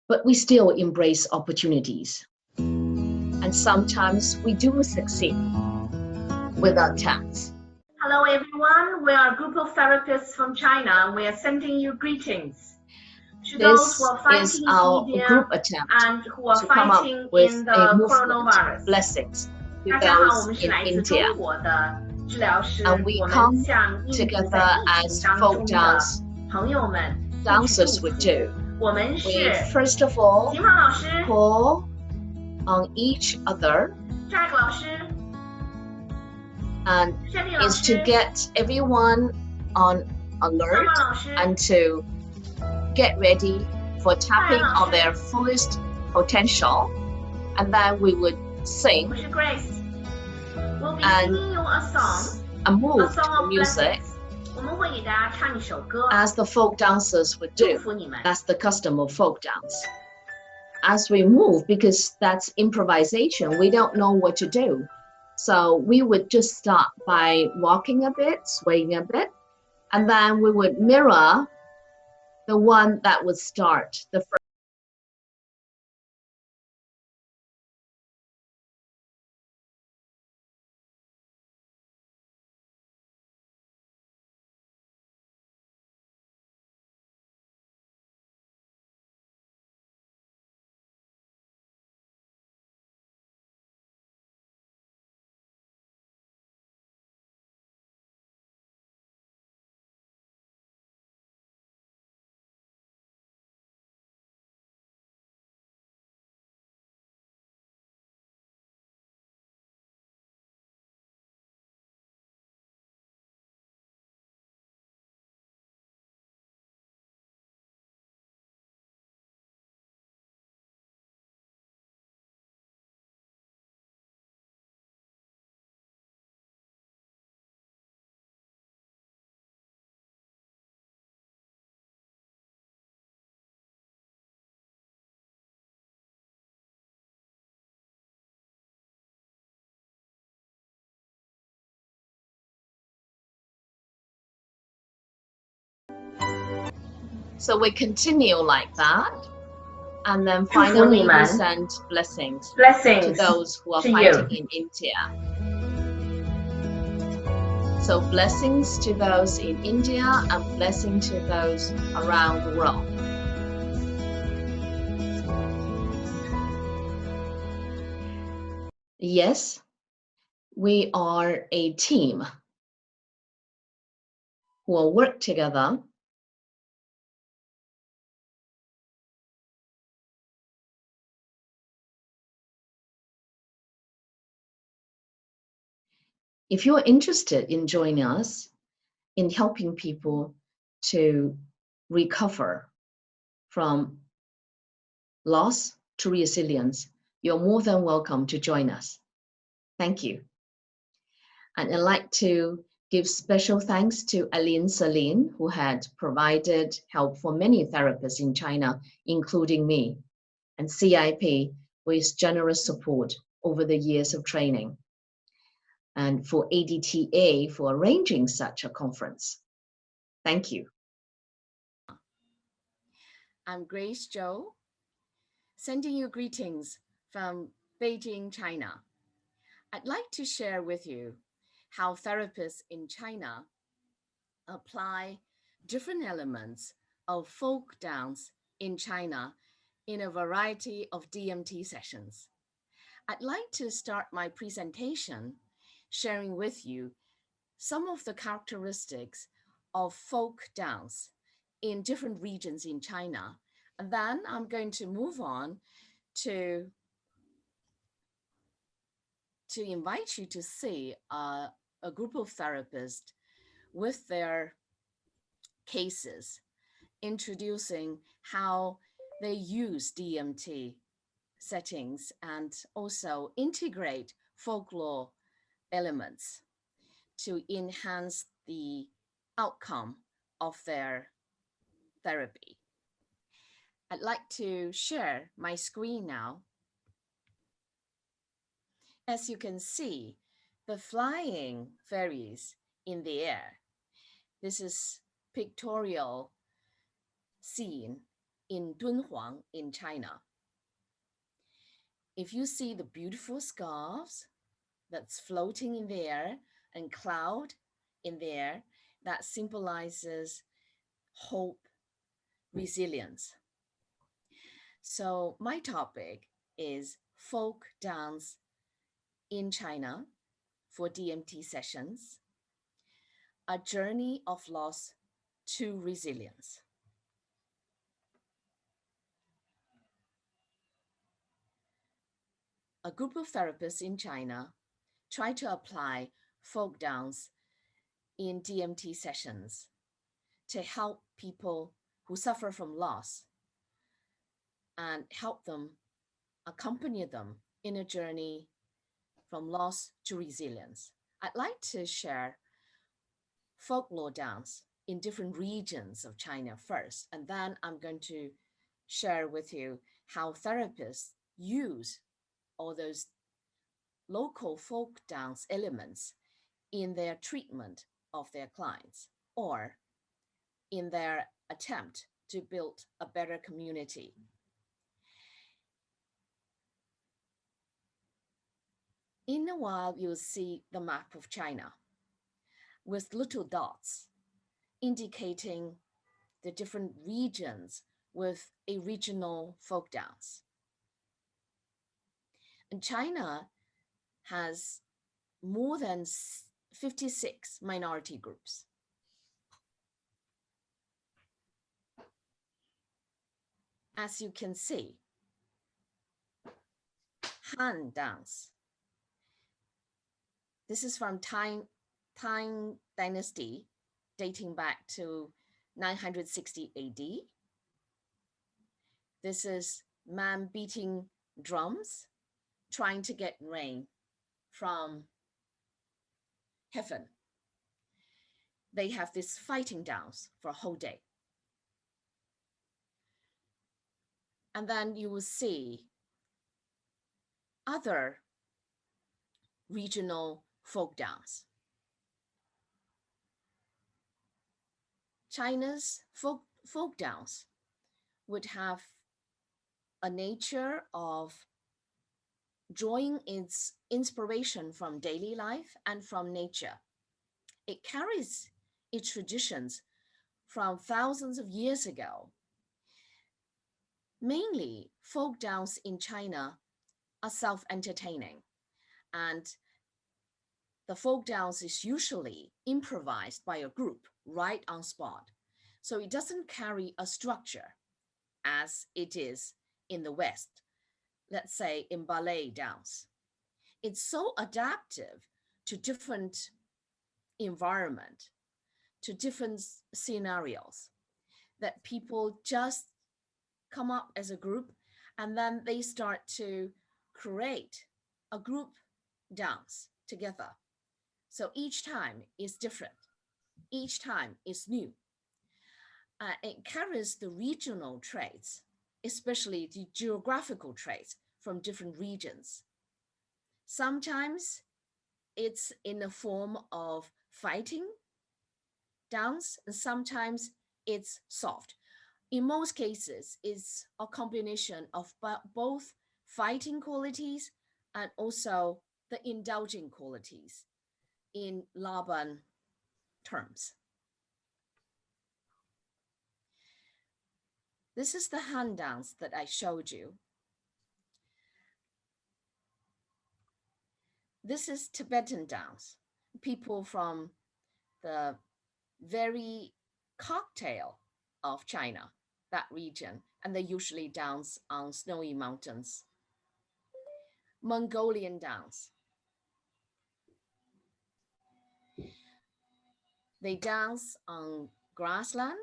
Speaker 4: but we still embrace opportunities. And sometimes we do succeed without tax.
Speaker 5: Hello everyone, we are a group of therapists from China. We are sending you greetings. To those
Speaker 4: This
Speaker 5: who are
Speaker 4: is
Speaker 5: fighting
Speaker 4: our
Speaker 5: in India
Speaker 4: group attempt
Speaker 5: and who are
Speaker 4: to come up
Speaker 5: fighting
Speaker 4: with
Speaker 5: in
Speaker 4: a
Speaker 5: the
Speaker 4: movement.
Speaker 5: coronavirus.
Speaker 4: Blessings to
Speaker 5: 大家好，我
Speaker 4: those
Speaker 5: 们是
Speaker 4: in
Speaker 5: 来自
Speaker 4: India.
Speaker 5: 中国的治疗师，
Speaker 4: And we
Speaker 5: 我们
Speaker 4: come
Speaker 5: 向印度
Speaker 4: together
Speaker 5: 在疫
Speaker 4: as
Speaker 5: 情当
Speaker 4: folk
Speaker 5: 中的
Speaker 4: dance
Speaker 5: 朋友们送去
Speaker 4: dancers
Speaker 5: 祝
Speaker 4: would
Speaker 5: 福。
Speaker 4: do.
Speaker 5: 我们是
Speaker 4: We first of all
Speaker 5: 金芳老师、
Speaker 4: call on each other
Speaker 5: 扎克老师、
Speaker 4: and
Speaker 5: 山地老
Speaker 4: is
Speaker 5: 师
Speaker 4: to、get everyone on
Speaker 5: 张
Speaker 4: alert
Speaker 5: 曼老师、
Speaker 4: and to get ready for tapping on their fullest potential. And then we would
Speaker 5: 我
Speaker 4: sing
Speaker 5: 是 Grace。We'll be
Speaker 4: and
Speaker 5: singing you a song,
Speaker 4: and
Speaker 5: a
Speaker 4: move
Speaker 5: song
Speaker 4: to
Speaker 5: of
Speaker 4: music
Speaker 5: blessings. 我们会给大家唱一首歌，
Speaker 4: as the folk dancers would
Speaker 5: 祝
Speaker 4: do.
Speaker 5: 福你们。
Speaker 4: That's the custom of folk dance. As we move, because that's improvisation, we don't know what to do. So we would just start by walking a bit, swaying a bit, and then we would mirror the one that would start the first. So we continue like that. And then finally we send blessings to those who are fighting in India. So blessings to those in India and blessing to those around the world. Yes, we are a team who will work together if you're interested in joining us in helping people to recover from loss to resilience, you're more than welcome to join us. Thank you. And I'd like to give special thanks to Aline Celine, who had provided help for many therapists in China, including me, and CIP with generous support over the years of training, and for ADTA for arranging such a conference. Thank you.
Speaker 3: I'm Grace Zhou, sending you greetings from Beijing, China. I'd like to share with you how therapists in China apply different elements of folk dance in China in a variety of DMT sessions. I'd like to start my presentation sharing with you some of the characteristics of folk dance in different regions in China. And then I'm going to move on to invite you to see a group of therapists with their cases, introducing how they use DMT settings and also integrate folklore elements to enhance the outcome of their therapy. I'd like to share my screen now. As you can see, the flying fairies in the air. This is pictorial scene in Dunhuang in China. If you see the beautiful scarves that's floating in the air and cloud in the air, that symbolizes hope, resilience. So my topic is folk dance in China for DMT sessions, a journey of loss to resilience. A group of therapists in China try to apply folk dance in DMT sessions to help people who suffer from loss and help them, accompany them in a journey from loss to resilience. I'd like to share folklore dance in different regions of China first, and then I'm going to share with you how therapists use all those local folk dance elements in their treatment of their clients or in their attempt to build a better community. In a while, you'll see the map of China with little dots indicating the different regions with a regional folk dance. And China has more than 56 minority groups. As you can see, Han dance. This is from Tang Dynasty, dating back to 960 AD. This is man beating drums, trying to get rain from heaven. They have this fighting dance for a whole day. And then you will see other regional folk dance. China's folk dance would have a nature of drawing its inspiration from daily life and from nature. It carries its traditions from thousands of years ago. Mainly, folk dance in China are self-entertaining, and the folk dance is usually improvised by a group right on spot. So it doesn't carry a structure as it is in the West, let's say in ballet dance. It's so adaptive to different environment, to different scenarios, that people just come up as a group and then they start to create a group dance together. So each time is different. Each time is new. It carries the regional traits, especially the geographical traits from different regions. Sometimes it's in the form of fighting dance, and sometimes it's soft. In most cases, it's a combination of both fighting qualities and also the indulging qualities in Laban terms. This is the Han dance that I showed you. This is Tibetan dance. People from the very cocktail of China, that region, and they usually dance on snowy mountains. Mongolian dance. They dance on grassland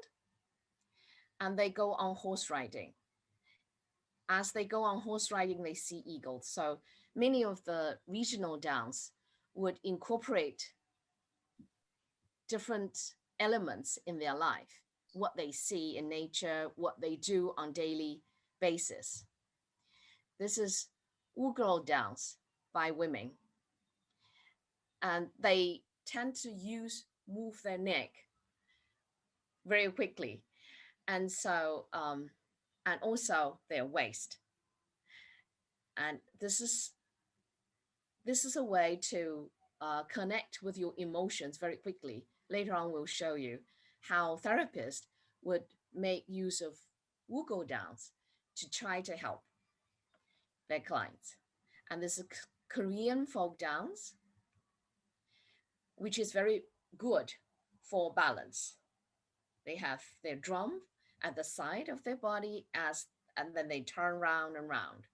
Speaker 3: and they go on horse riding. As they go on horse riding, they see eagles. So many of the regional dance would incorporate different elements in their life, what they see in nature, what they do on daily basis. This is Uyghur dance by women, and they tend to move their neck very quickly, and so and also their waist. And this is a way to connect with your emotions very quickly. Later on, we'll show you how therapists would make use of Wugo dance to try to help their clients. And this is Korean folk dance, which is very good for balance. They have their drum at the side of their body and then they turn round and round.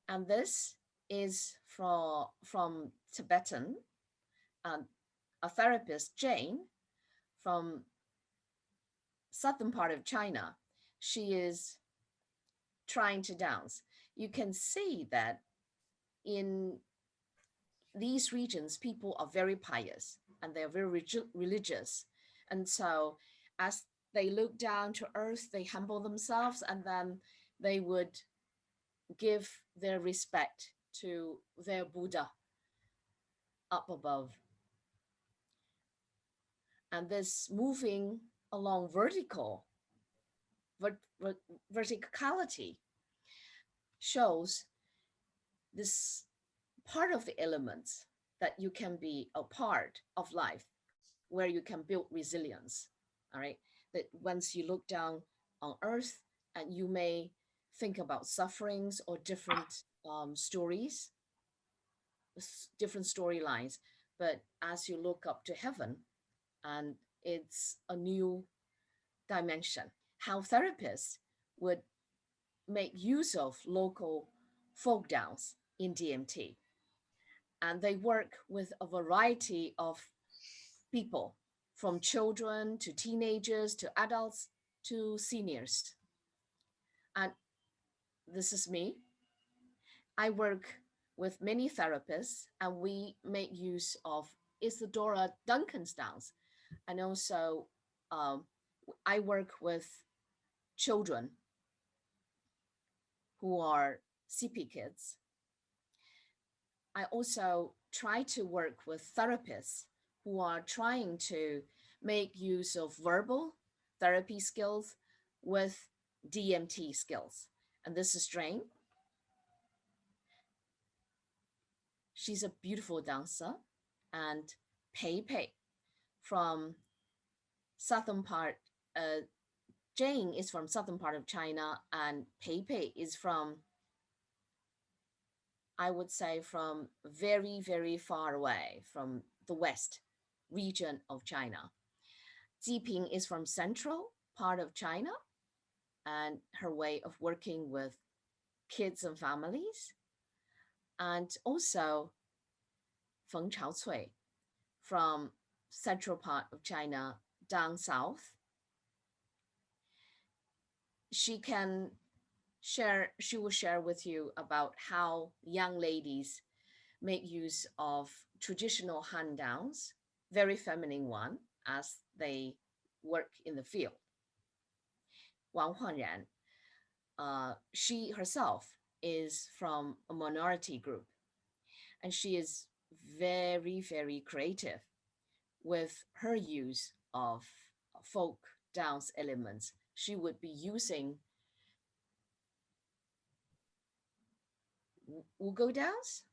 Speaker 3: And this is from Tibetan, a therapist, Jane, from southern part of China. She is trying to dance. You can see that in these regions, people are very pious and they're very religious. And so as they look down to earth, they humble themselves, and then they would give their respect to their Buddha up above. And this moving along verticality shows this part of the elements that you can be a part of life where you can build resilience. All right, that once you look down on earth and you may think about sufferings or different stories, different storylines, but as you look up to heaven, and it's a new dimension. How therapists would make use of local folk dance in DMT. And they work with a variety of people, from children to teenagers to adults to seniors. And this is me. I work with many therapists, and we make use of Isadora Duncan's dance. And also, I work with children who are CP kids. I also try to work with therapists who are trying to make use of verbal therapy skills with DMT skills. And this is Jane. She's a beautiful dancer. And Pei Pei from southern part, Jane is from southern part of China, and Pei Pei is from, I would say, from very, very far away from the west region of China. Jiping is from central part of China, and her way of working with kids and families. And also Feng Chaocui from central part of China down south. She will share with you about how young ladies make use of traditional hand downs, very feminine one, as they work in the field. Wang Huanran, she herself is from a minority group, and she is very, very creative with her use of folk dance elements. She would be using Wugo dance,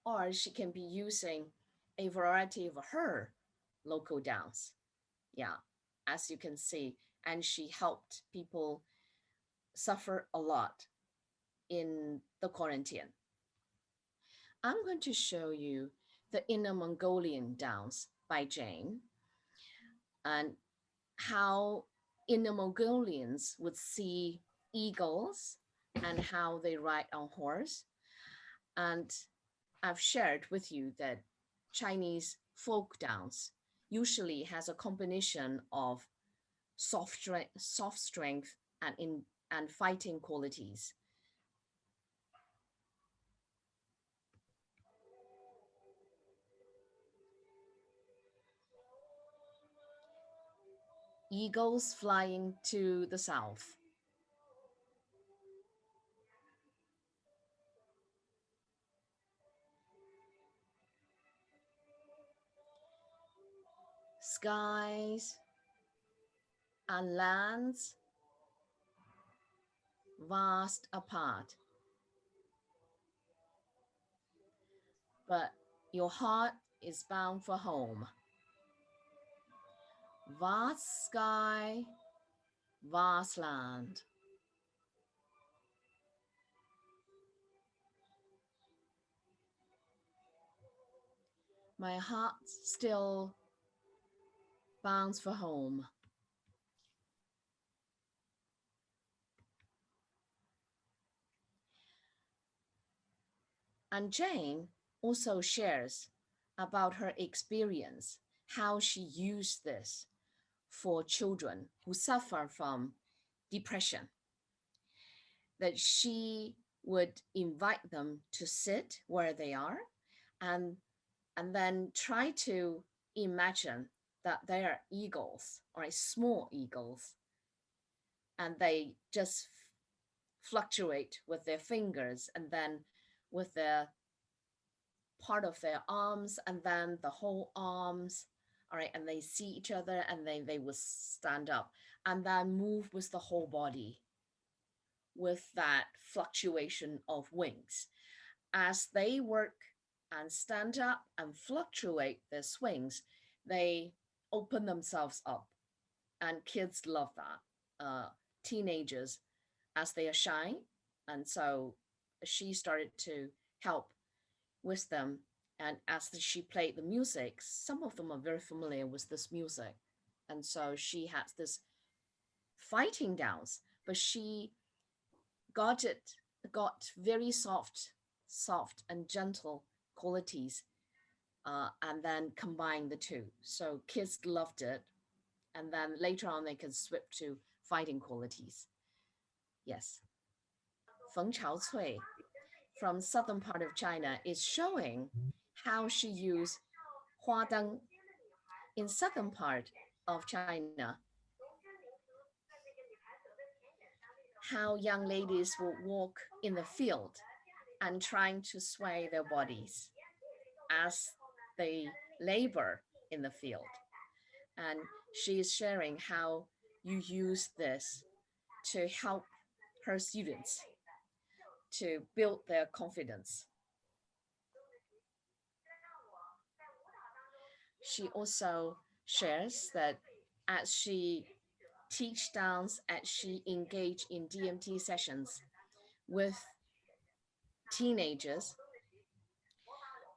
Speaker 3: or she can be using a variety of her local dance. Yeah, as you can see, and she helped people suffer a lot in the quarantine. I'm going to show you the Inner Mongolian dance by Jane, and how Inner Mongolians would see eagles and how they ride on horse. And I've shared with you that Chinese folk dance usually has a combination of soft strength and fighting qualities. eagles flying to the south. Skies and lands vast apart. But your heart is bound for home. Vast sky, vast land. My heart still bounds for home. And Jane also shares about her experience, how she used this for children who suffer from depression, that she would invite them to sit where they are and then try to imagine that they are eagles, or small eagles, and they just fluctuate with their fingers and then with the part of their arms and then the whole arms, all right, and they see each other and they will stand up and then move with the whole body with that fluctuation of wings. As they work and stand up and fluctuate their swings, they open themselves up, and kids love that. Teenagers, as they are shy, and so she started to help with them. And as she played the music, some of them are very familiar with this music, and so she has this fighting dance, but she got very soft and gentle qualities, and then combine the two. So kids loved it, and then later on they can switch to fighting qualities. Yes. Feng Chaocui from southern part of China is showing how she used huadeng in southern part of China. How young ladies will walk in the field and trying to sway their bodies as they labor in the field. And she is sharing how you use this to help her students to build their confidence. She also shares that as she teach dance, as she engaged in DMT sessions with teenagers,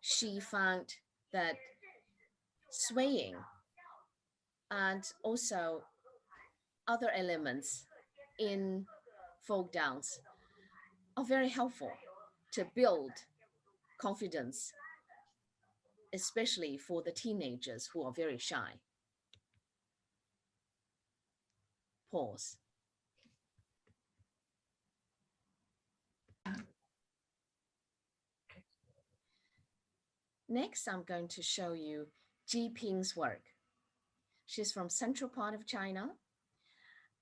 Speaker 3: she found that swaying and also other elements in folk dance are very helpful to build confidence, especially for the teenagers who are very shy. Pause. Next, I'm going to show you Ji Ping's work. She's from central part of China,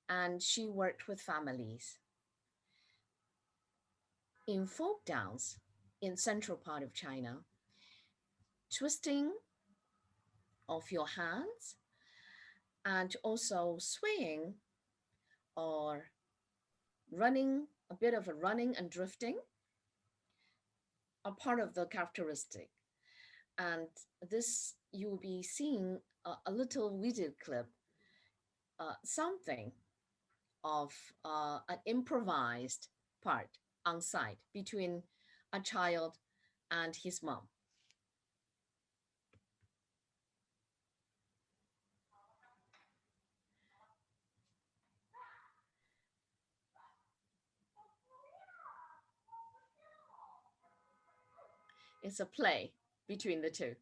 Speaker 3: and she worked with families. In folk dance, in central part of China, twisting of your hands and also swaying or running, a bit of a running and drifting are part of the characteristic. And this, you will be seeing a little video clip, something of an improvised part on site between a child and his mom. It's a play between the two.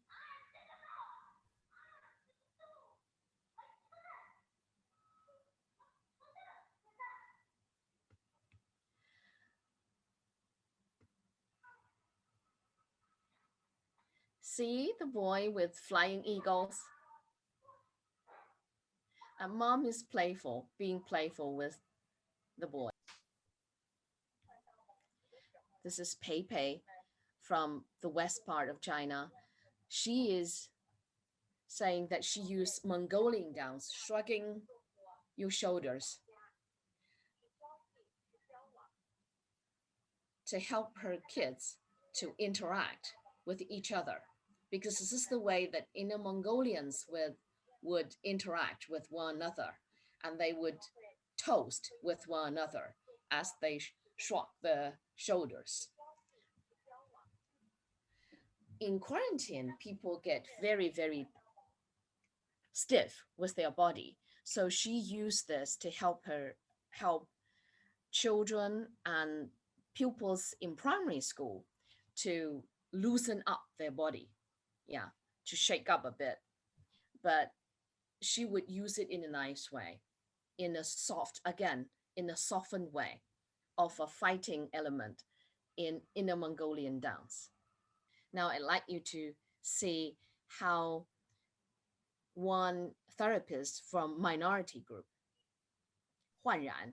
Speaker 3: See the boy with flying eagles? And mom is playful, being playful with the boy. This is Pei Pei from the west part of China. She is saying that she used Mongolian dance, shrugging your shoulders, to help her kids to interact with each other, because this is the way that inner Mongolians would interact with one another, and they would toast with one another as they shrug the shoulders. In quarantine, people get very, very stiff with their body. So she used this to help children and pupils in primary school to loosen up their body, yeah, to shake up a bit. But she would use it in a nice way, in a soft, again, in a softened way of a fighting element in a Mongolian dance. Now I'd like you to see how one therapist from minority group, Huan Ran,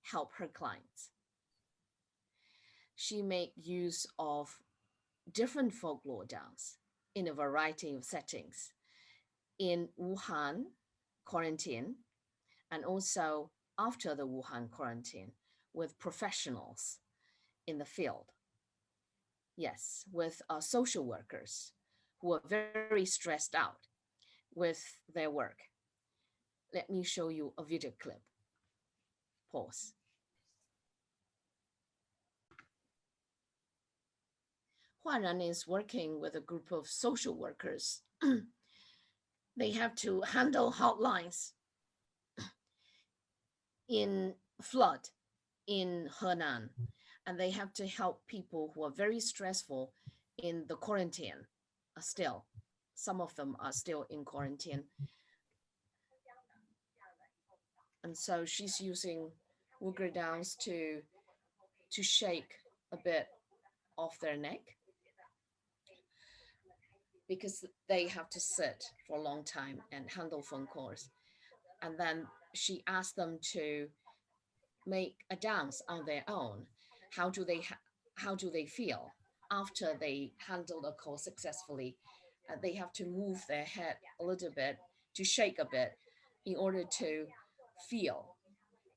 Speaker 3: help her clients. She make use of different folklore dance in a variety of settings in Wuhan quarantine, and also after the Wuhan quarantine with professionals in the field. Yes, with social workers who are very stressed out with their work. Let me show you a video clip. Pause. Huaran is working with a group of social workers. They have to handle hotlines in flood in Henan, and they have to help people who are very stressful in the quarantine. Still, some of them are still in quarantine. And so she's using Uyghur dance to shake a bit off their neck, because they have to sit for a long time and handle phone calls. And then she asked them to make a dance on their own. How do they feel after they handle the call successfully? They have to move their head a little bit, to shake a bit, in order to feel.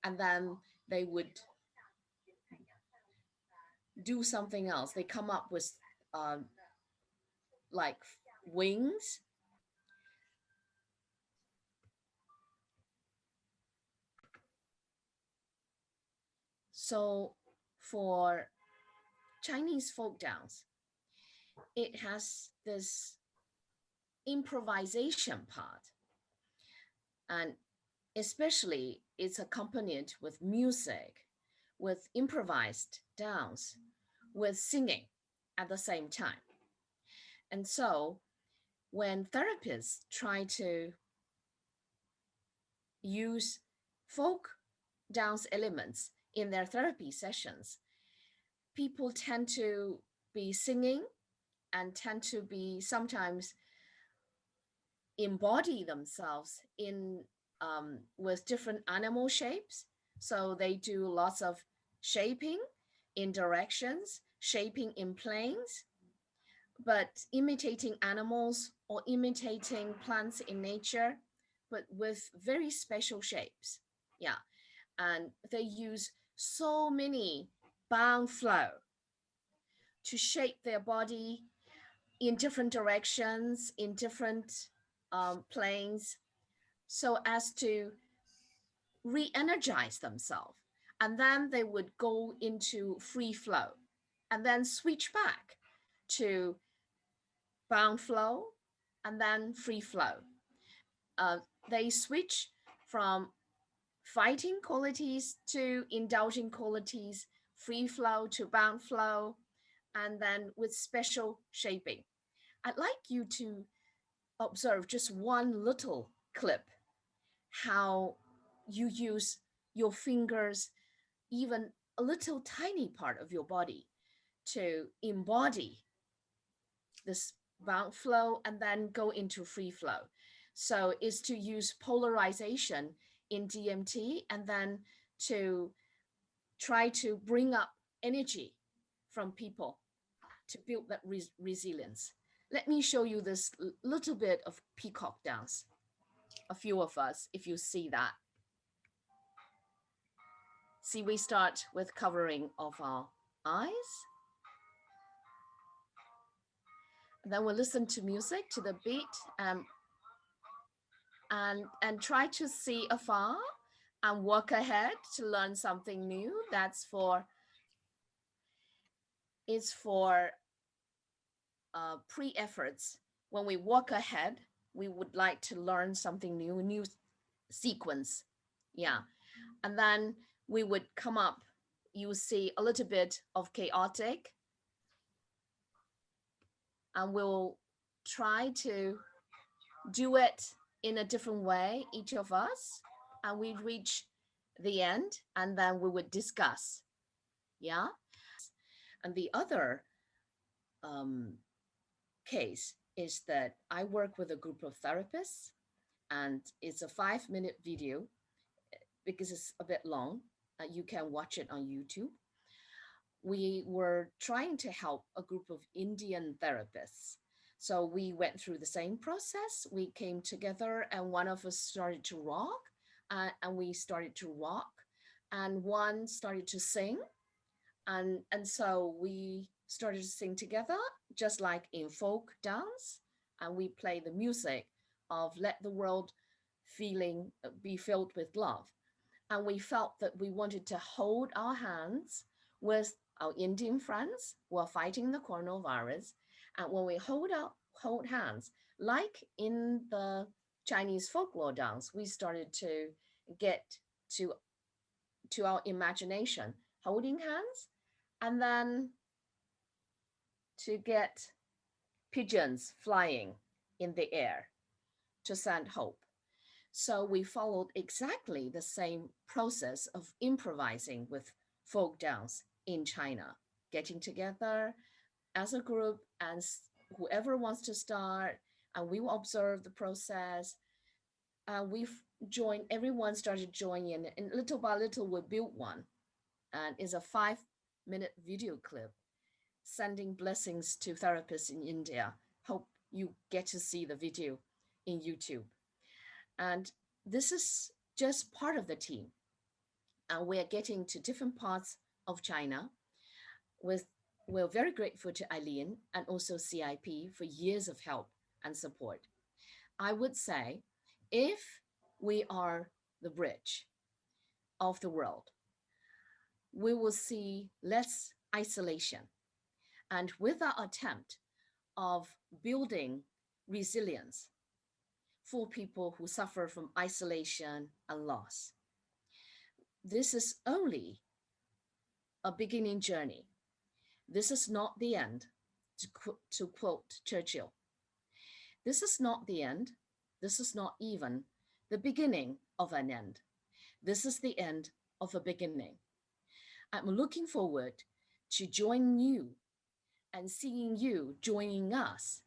Speaker 3: And then they would do something else. They come up with like wings. So for Chinese folk dance, it has this improvisation part, and especially it's accompanied with music, with improvised dance, with singing at the same time. And so when therapists try to use folk dance elements in their therapy sessions, people tend to be singing and tend to be sometimes embody themselves in with different animal shapes. So they do lots of shaping in directions, shaping in planes, but imitating animals or imitating plants in nature, but with very special shapes. Yeah. And they use so many bound flow to shape their body in different directions, in different planes, so as to re-energize themselves. And then they would go into free flow and then switch back to bound flow and then free flow. They switch from fighting qualities to indulging qualities, free flow to bound flow, and then with special shaping. I'd like you to observe just one little clip, how you use your fingers, even a little tiny part of your body, to embody this bound flow and then go into free flow. So is to use polarization in DMT and then to try to bring up energy from people to build that resilience. Let me show you this little bit of peacock dance. A few of us, if you see that. See, we start with covering of our eyes. And then we'll listen to music, to the beat, and try to see afar and walk ahead to learn something new. It's for pre-efforts. When we walk ahead, we would like to learn something new, a new sequence. Yeah. And then we would come up, you see a little bit of chaotic, and we'll try to do it in a different way, each of us, and we reach the end, and then we would discuss. Yeah. And the other case is that I work with a group of therapists, and it's a 5-minute video because it's a bit long. You can watch it on YouTube. We were trying to help a group of Indian therapists. So we went through the same process. We came together and one of us started to rock, and we started to rock, and one started to sing. And so we started to sing together, just like in folk dance. And we play the music of Let the World Be Filled with Love. And we felt that we wanted to hold our hands with our Indian friends who are fighting the coronavirus. And when we hold hands, like in the Chinese folklore dance, we started to get to our imagination, holding hands, and then to get pigeons flying in the air to send hope. So we followed exactly the same process of improvising with folk dance in China, getting together as a group, and whoever wants to start, and we will observe the process. Everyone started joining in, and little by little we built one. And it's a 5-minute video clip sending blessings to therapists in India. Hope you get to see the video in YouTube. And this is just part of the team. And we're getting to different parts of China. We're very grateful to Eileen and also CIP for years of help and support. I would say if we are the bridge of the world, we will see less isolation. And with our attempt of building resilience for people who suffer from isolation and loss, this is only a beginning journey. This is not the end, to quote Churchill. This is not the end. This is not even the beginning of an end. This is the end of a beginning. I'm looking forward to joining you and seeing you joining us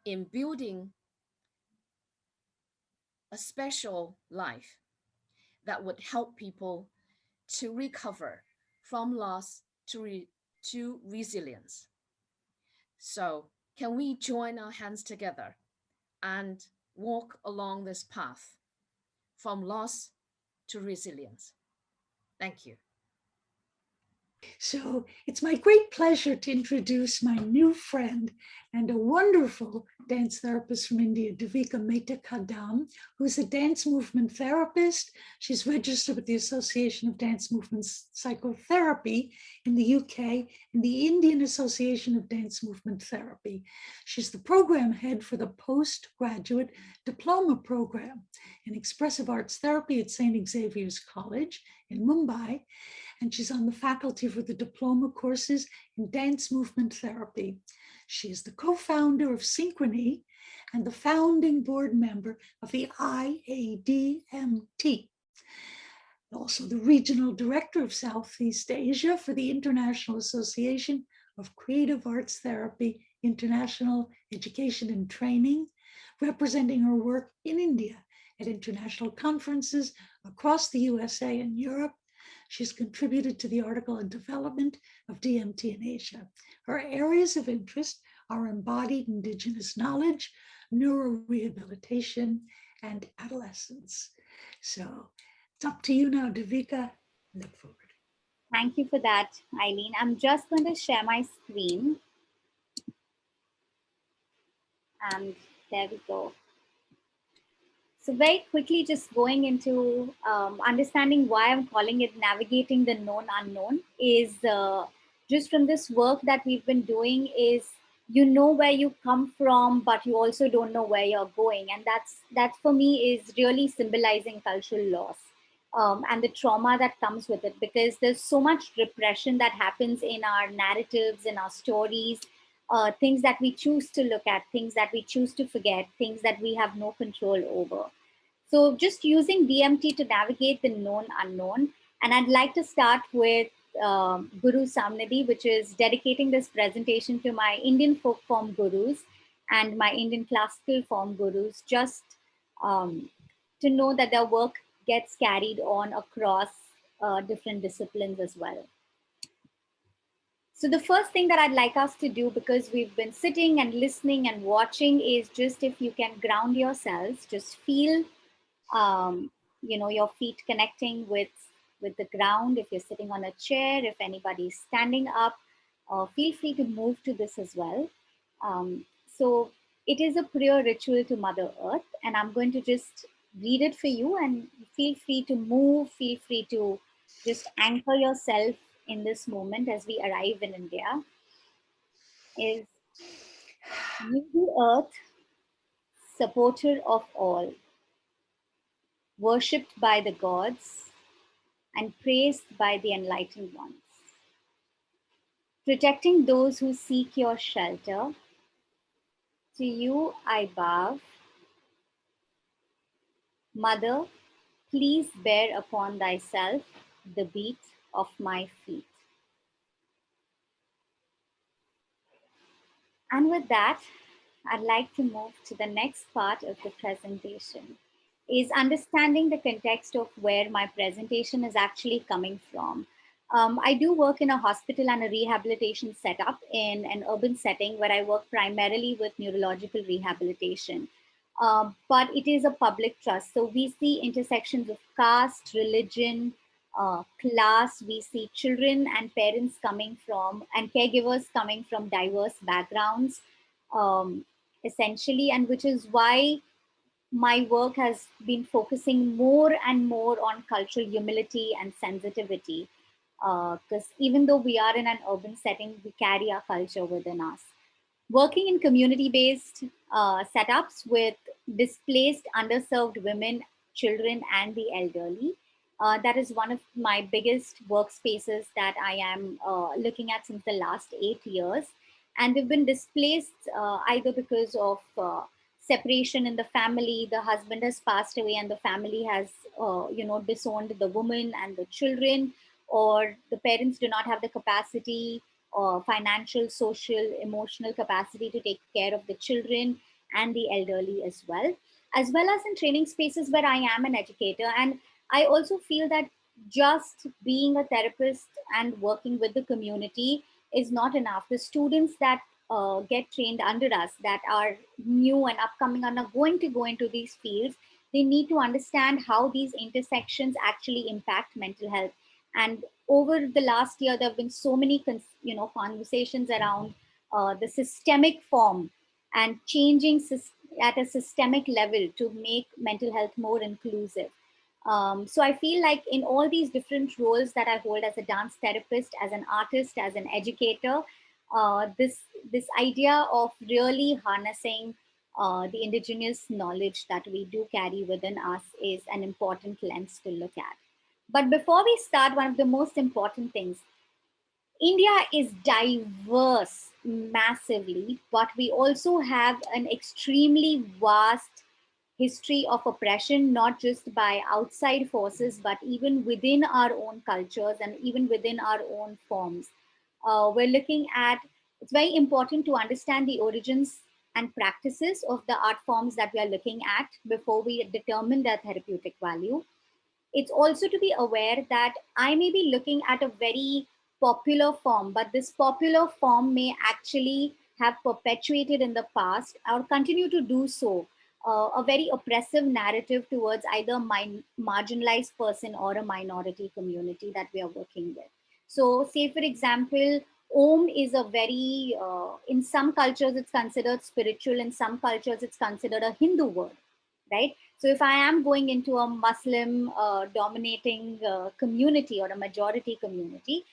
Speaker 3: in building a special life that would help people to recover from loss to resilience. So can we join our hands together and walk along this path from loss to resilience? Thank you.
Speaker 1: So it's my great pleasure to introduce my new friend and a wonderful dance therapist from India, Devika Mehta Kadam, who's a dance movement therapist. She's registered with the Association of Dance Movement Psychotherapy in the UK and the Indian Association of Dance Movement Therapy. She's the program head for the postgraduate diploma program in expressive arts therapy at St. Xavier's College in Mumbai. And she's on the faculty for the diploma courses in dance movement therapy. She is the co-founder of Synchrony and the founding board member of the IADMT. Also the regional director of Southeast Asia for the International Association of Creative Arts Therapy International Education and Training, representing her work in India at international conferences across the USA and Europe. She's contributed to the article on development of DMT in Asia. Her areas of interest are embodied indigenous knowledge, neurorehabilitation, and adolescence. So it's up to you now, Devika. Look forward.
Speaker 6: Thank you for that, Eileen. I'm just going to share my screen. And there we go. So very quickly, just going into understanding why I'm calling it navigating the known unknown is just from this work that we've been doing is you know where you come from, but you also don't know where you're going. And that for me is really symbolizing cultural loss and the trauma that comes with it, because there's so much repression that happens in our narratives, in our stories, things that we choose to look at, things that we choose to forget, things that we have no control over. So just using DMT to navigate the known unknown. And I'd like to start with Guru Samnidhi, which is dedicating this presentation to my Indian folk form gurus and my Indian classical form gurus, just to know that their work gets carried on across different disciplines as well. So the first thing that I'd like us to do, because we've been sitting and listening and watching, is just if you can ground yourselves, just feel your feet connecting with the ground. If you're sitting on a chair, if anybody's standing up, feel free to move to this as well. So it is a prayer ritual to Mother Earth, and I'm going to just read it for you, and feel free to move, feel free to just anchor yourself in this moment as we arrive in India. Is you the earth, supporter of all, worshipped by the gods and praised by the enlightened ones, protecting those who seek your shelter. To you I bow. Mother, please bear upon thyself the beat of my feet. And with that, I'd like to move to the next part of the presentation, is understanding the context of where my presentation is actually coming from. I do work in a hospital and a rehabilitation setup in an urban setting where I work primarily with neurological rehabilitation. But it is a public trust. So we see intersections of caste, religion, class. We see children and parents coming from, and caregivers coming from diverse backgrounds, essentially, and which is why my work has been focusing more and more on cultural humility and sensitivity. Because even though we are in an urban setting, we carry our culture within us. Working in community-based setups with displaced, underserved women, children, and the elderly. That is one of my biggest workspaces that I am looking at since the last 8 years. And we've been displaced either because of separation in the family, the husband has passed away and the family has, disowned the woman and the children, or the parents do not have the capacity or financial, social, emotional capacity to take care of the children and the elderly as well as in training spaces where I am an educator. And I also feel that just being a therapist and working with the community is not enough. The students that get trained under us, that are new and upcoming and are going to go into these fields, they need to understand how these intersections actually impact mental health. And over the last year, there have been so many conversations around the systemic form and changing at a systemic level to make mental health more inclusive. So I feel like in all these different roles that I hold as a dance therapist, as an artist, as an educator, this idea of really harnessing the indigenous knowledge that we do carry within us is an important lens to look at. But before we start, one of the most important things, India is diverse massively, but we also have an extremely vast history of oppression, not just by outside forces, but even within our own cultures and even within our own forms. We're looking at It's very important to understand the origins and practices of the art forms that we are looking at before we determine their therapeutic value. It's also to be aware that I may be looking at a very popular form, but this popular form may actually have perpetuated in the past or continue to do so a very oppressive narrative towards either my marginalized person or a minority community that we are working with. So, say for example, Om is a very, in some cultures it's considered spiritual, in some cultures it's considered a Hindu word, right? So if I am going into a Muslim dominating community or a majority community,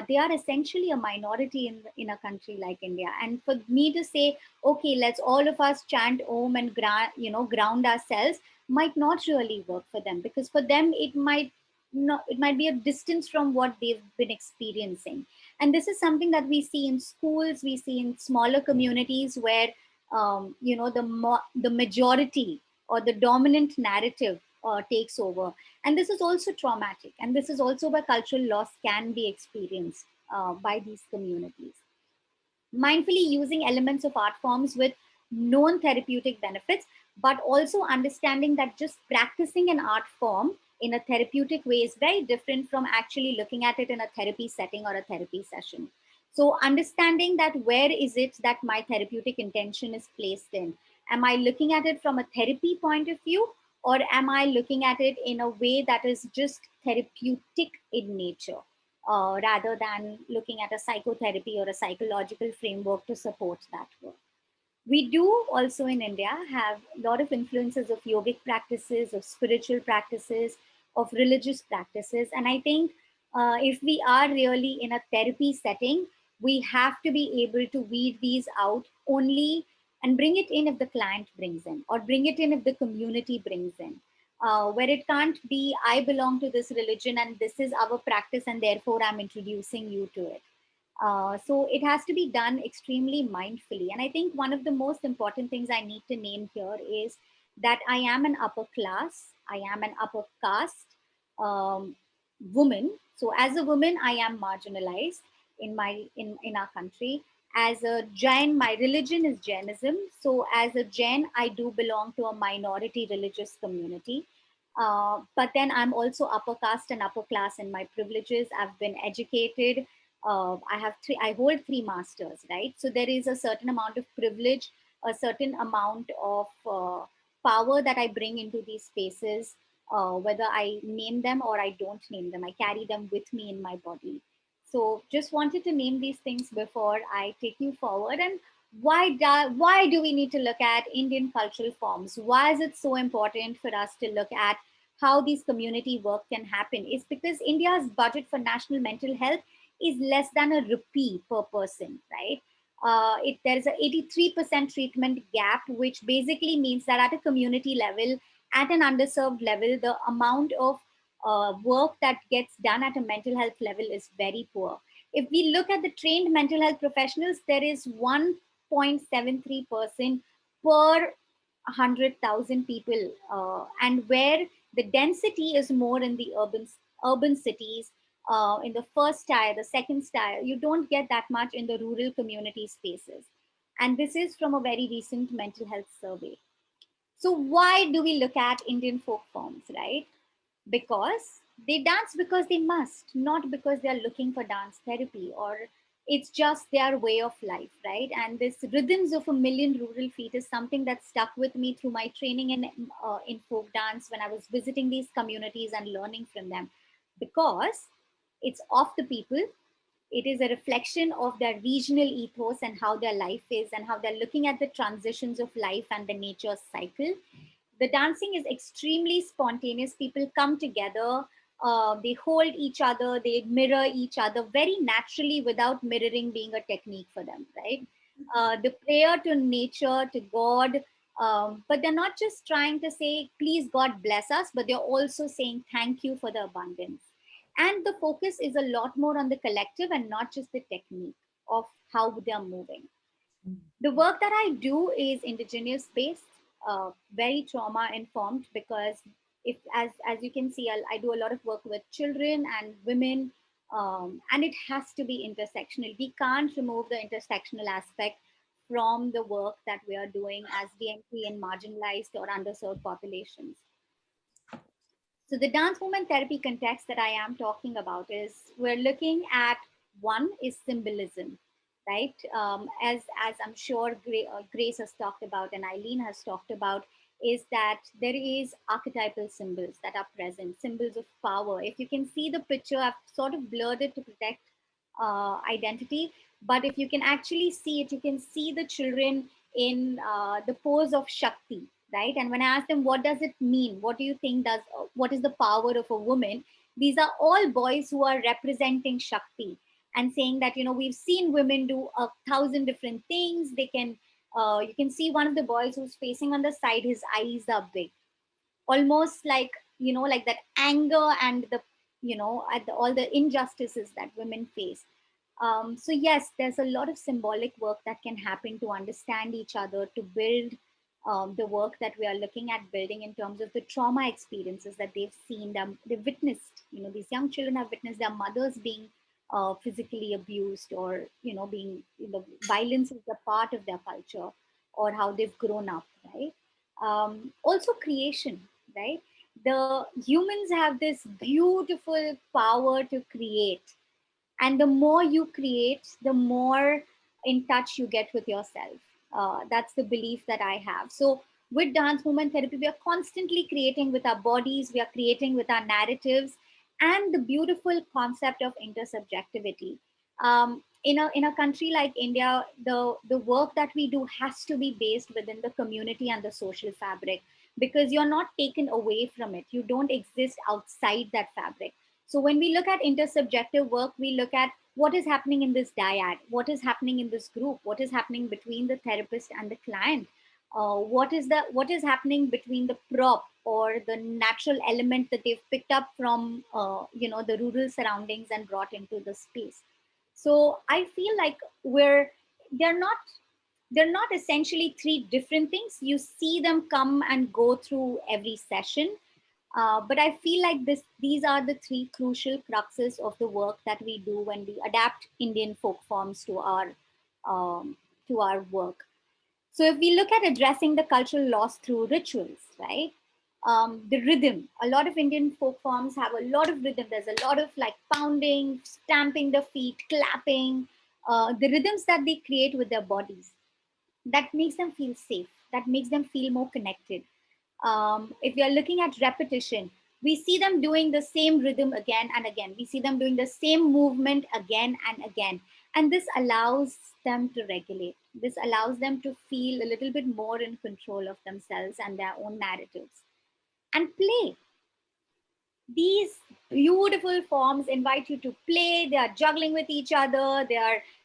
Speaker 6: they are essentially a minority in a country like India. And for me to say, okay, let's all of us chant Om and ground ourselves might not really work for them, because for them it might be a distance from what they've been experiencing. And this is something that we see in schools, we see in smaller communities where the majority or the dominant narrative takes over. And this is also traumatic. And this is also where cultural loss can be experienced by these communities. Mindfully using elements of art forms with known therapeutic benefits, but also understanding that just practicing an art form in a therapeutic way is very different from actually looking at it in a therapy setting or a therapy session. So, understanding that where is it that my therapeutic intention is placed in? Am I looking at it from a therapy point of view, or am I looking at it in a way that is just therapeutic in nature? Rather than looking at a psychotherapy or a psychological framework to support that work. We do also in India have a lot of influences of yogic practices, of spiritual practices, of religious practices. And I think if we are really in a therapy setting, we have to be able to weed these out only and bring it in if the client brings in, or bring it in if the community brings in. Where it can't be, I belong to this religion and this is our practice, and therefore I'm introducing you to it. So it has to be done extremely mindfully. And I think one of the most important things I need to name here is that I am an upper class, I am an upper caste woman. So as a woman, I am marginalized in our country. As a Jain, my religion is Jainism. So as a Jain, I do belong to a minority religious community. But then I'm also upper caste and upper class in my privileges. I've been educated. I hold three masters, right? So there is a certain amount of privilege, a certain amount of power that I bring into these spaces, whether I name them or I don't name them. I carry them with me in my body. So just wanted to name these things before I take you forward. And why do we need to look at Indian cultural forms? Why is it so important for us to look at how these community work can happen? Is because India's budget for national mental health is less than a rupee per person, right? There is a 83% treatment gap, which basically means that at a community level, at an underserved level, the amount of work that gets done at a mental health level is very poor. If we look at the trained mental health professionals, there is 1.73% per 100,000 people, and where the density is more in the urban cities, in the first tier, the second tier, you don't get that much in the rural community spaces. And this is from a very recent mental health survey. So why do we look at Indian folk forms, right? Because they dance because they must, not because they are looking for dance therapy, or it's just their way of life, right? And this rhythms of a million rural feet is something that stuck with me through my training in folk dance when I was visiting these communities and learning from them, because it's of the people. It is a reflection of their regional ethos and how their life is and how they're looking at the transitions of life and the nature's cycle. The dancing is extremely spontaneous. People come together, they hold each other, they mirror each other very naturally without mirroring being a technique for them, right? The prayer to nature, to God, but they're not just trying to say, please God bless us, but they're also saying thank you for the abundance. And the focus is a lot more on the collective and not just the technique of how they're moving. The work that I do is indigenous based, very trauma informed, because if as you can see, I do a lot of work with children and women And it has to be intersectional. We can't remove the intersectional aspect from the work that we are doing as DMT in marginalized or underserved populations. So the dance movement therapy context that I am talking about is we're looking at one is symbolism, right? As I'm sure Grace has talked about and Eileen has talked about, is that there is archetypal symbols that are present, symbols of power. If you can see the picture, I've sort of blurred it to protect identity, but if you can actually see it, you can see the children in the pose of Shakti, right? And when I ask them, what does it mean? What do you think does, what is the power of a woman? These are all boys who are representing Shakti and saying that, you know, we've seen women do 1,000 different things. They can, you can see one of the boys who's facing on the side, his eyes are big, almost like, you know, like that anger and the, you know, at the, all the injustices that women face. So yes, there's a lot of symbolic work that can happen to understand each other, to build the work that we are looking at building in terms of the trauma experiences that they've seen, they've witnessed. You know, these young children have witnessed their mothers being physically abused, or, you know, being, you know, violence is a part of their culture, or how they've grown up, right? Also creation, right? The humans have this beautiful power to create, and the more you create, the more in touch you get with yourself. That's the belief that I have. So with dance movement therapy, we are constantly creating with our bodies, we are creating with our narratives, and the beautiful concept of intersubjectivity. In a country like India, the work that we do has to be based within the community and the social fabric, because you're not taken away from it, you don't exist outside that fabric. So when we look at intersubjective work, we look at what is happening in this dyad, what is happening in this group, what is happening between the therapist and the client, what is happening between the prop or the natural element that they've picked up from you know, the rural surroundings and brought into the space. So I feel like we're they're not they're not essentially three different things. You see them come and go through every session, but I feel like these are the three crucial cruxes of the work that we do when we adapt Indian folk forms um, to our work. So if we look at addressing the cultural loss through rituals, right? The rhythm, a lot of Indian folk forms have a lot of rhythm. There's a lot of like pounding, stamping the feet, clapping, the rhythms that they create with their bodies, that makes them feel safe, that makes them feel more connected. If we are looking at repetition, we see them doing the same rhythm again and again. We see them doing the same movement again and again. And this allows them to regulate. This allows them to feel a little bit more in control of themselves and their own narratives. And play. These beautiful forms invite you to play. They are juggling with each other. They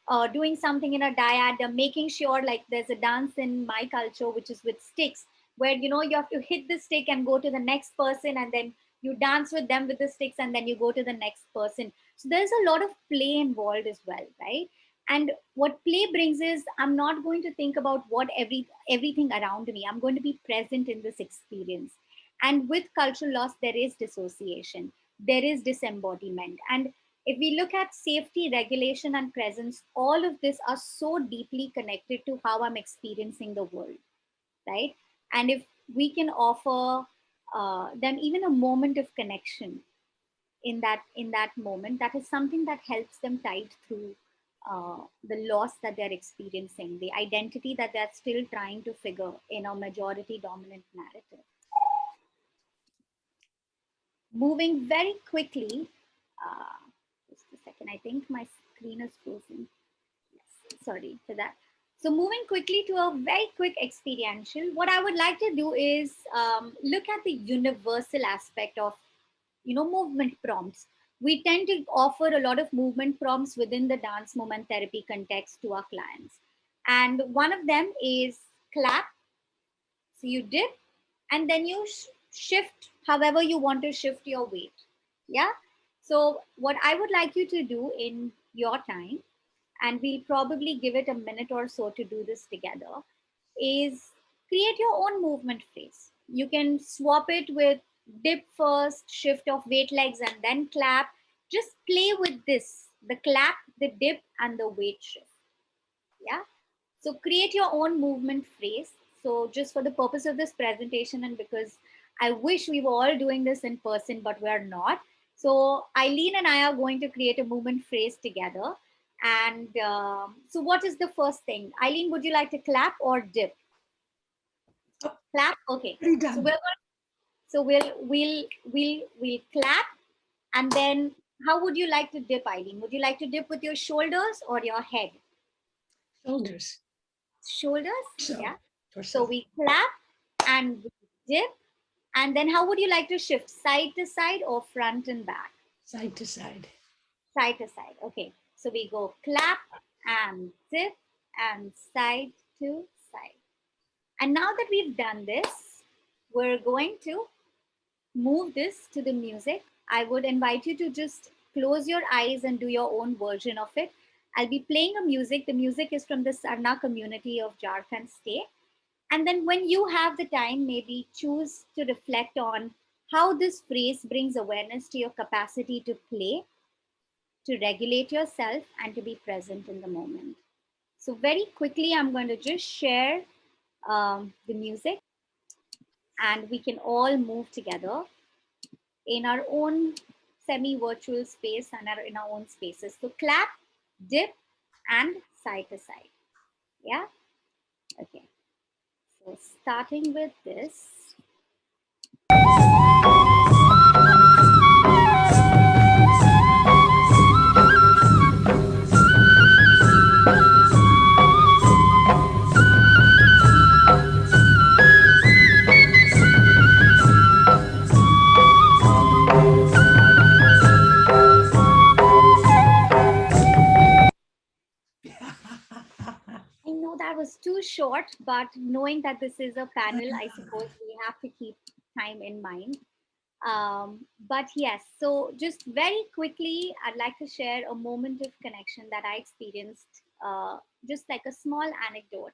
Speaker 6: are doing something in a dyad. They're making sure, like there's a dance in my culture which is with sticks, where, you know, you have to hit the stick and go to the next person, and then you dance with them with the sticks, and then you go to the next person. So there's a lot of play involved as well, right? And what play brings is, I'm not going to think about what everything around me. I'm going to be present in this experience. And with cultural loss, there is dissociation, there is disembodiment. And if we look at safety, regulation, and presence, all of this are so deeply connected to how I'm experiencing the world, right? And if we can offer them even a moment of connection in that moment, that is something that helps them tide through the loss that they're experiencing, the identity that they're still trying to figure in a majority dominant narrative. Moving very quickly, uh, just a second, I think my screen is frozen. Yes, sorry for that. So moving quickly to a very quick experiential, what I would like to do is look at the universal aspect of, you know, movement prompts. We tend to offer a lot of movement prompts within the dance movement therapy context to our clients. And one of them is clap. So you dip, and then you shift however you want to shift your weight. Yeah. So what I would like you to do in your time, and we'll probably give it a minute or so to do this together, is create your own movement phrase. You can swap it with dip first, shift of weight legs, and then clap. just play with this, the clap, the dip, and the weight shift. Yeah. So create your own movement phrase. So just for the purpose of this presentation, and because I wish we were all doing this in person, but we're not. So Eileen and I are going to create a movement phrase together. And so what is the first thing? Eileen, would you like to clap or dip? Clap. Okay.
Speaker 1: Pretty
Speaker 6: So
Speaker 1: done.
Speaker 6: we'll clap, and then how would you like to dip, Eileen? Would you like to dip with your shoulders or your head?
Speaker 1: Shoulders.
Speaker 6: Shoulders.
Speaker 1: So,
Speaker 6: Yeah.
Speaker 1: torso.
Speaker 6: So we clap and we dip. And then how would you like to shift? Side to side or front and back?
Speaker 1: Side to side.
Speaker 6: Side to side. Okay. So we go clap and dip and side to side. And now that we've done this, we're going to move this to the music. I would invite you to just close your eyes and do your own version of it. I'll be playing a music. The music is from the Sarna community of Jharkhand state. And then when you have the time, maybe choose to reflect on how this phrase brings awareness to your capacity to play, to regulate yourself, and to be present in the moment. So very quickly, I'm going to just share the music, and we can all move together in our own semi-virtual space and in our own spaces. So clap, dip, and side to side. Yeah. Okay. So starting with this. I know that was too short, but knowing that this is a panel, I suppose we have to keep time in mind. But yes, so just very quickly, I'd like to share a moment of connection that I experienced, just like a small anecdote.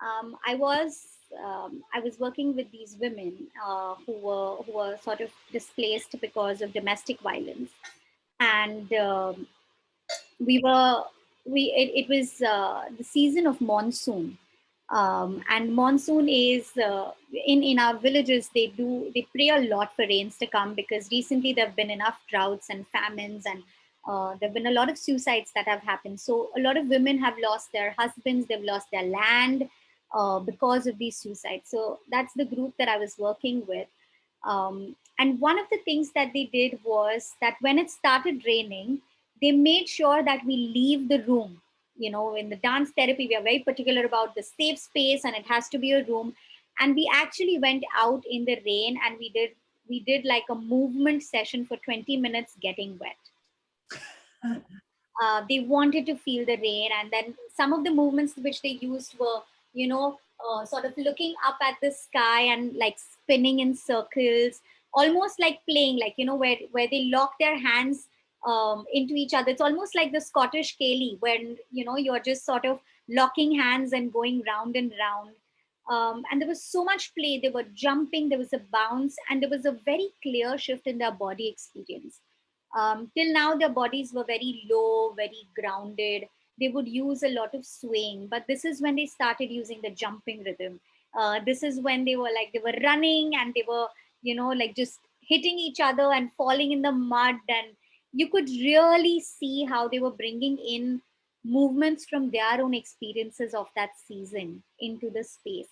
Speaker 6: I was working with these women who were sort of displaced because of domestic violence, and we were we it was the season of monsoon, and monsoon is in our villages, they pray a lot for rains to come, because recently there have been enough droughts and famines, and there have been a lot of suicides that have happened. So a lot of women have lost their husbands, they've lost their land because of these suicides. So that's the group that I was working with. And one of the things that they did was that when it started raining, they made sure that we leave the room. You know, in the dance therapy, we are very particular about the safe space, and it has to be a room. And we actually went out in the rain, and we did like a movement session for 20 minutes getting wet. They wanted to feel the rain, and then some of the movements which they used were, sort of looking up at the sky and like spinning in circles, almost like playing, like, where they lock their hands into each other. It's almost like the Scottish Cayley, when you're just sort of locking hands and going round and round. And there was so much play. They were jumping, there was a bounce, and there was a very clear shift in their body experience. Till now, their bodies were very low, very grounded. They would use a lot of swaying, but this is when they started using the jumping rhythm. This is when they were running, and they were, like just hitting each other and falling in the mud. And you could really see how they were bringing in movements from their own experiences of that season into the space.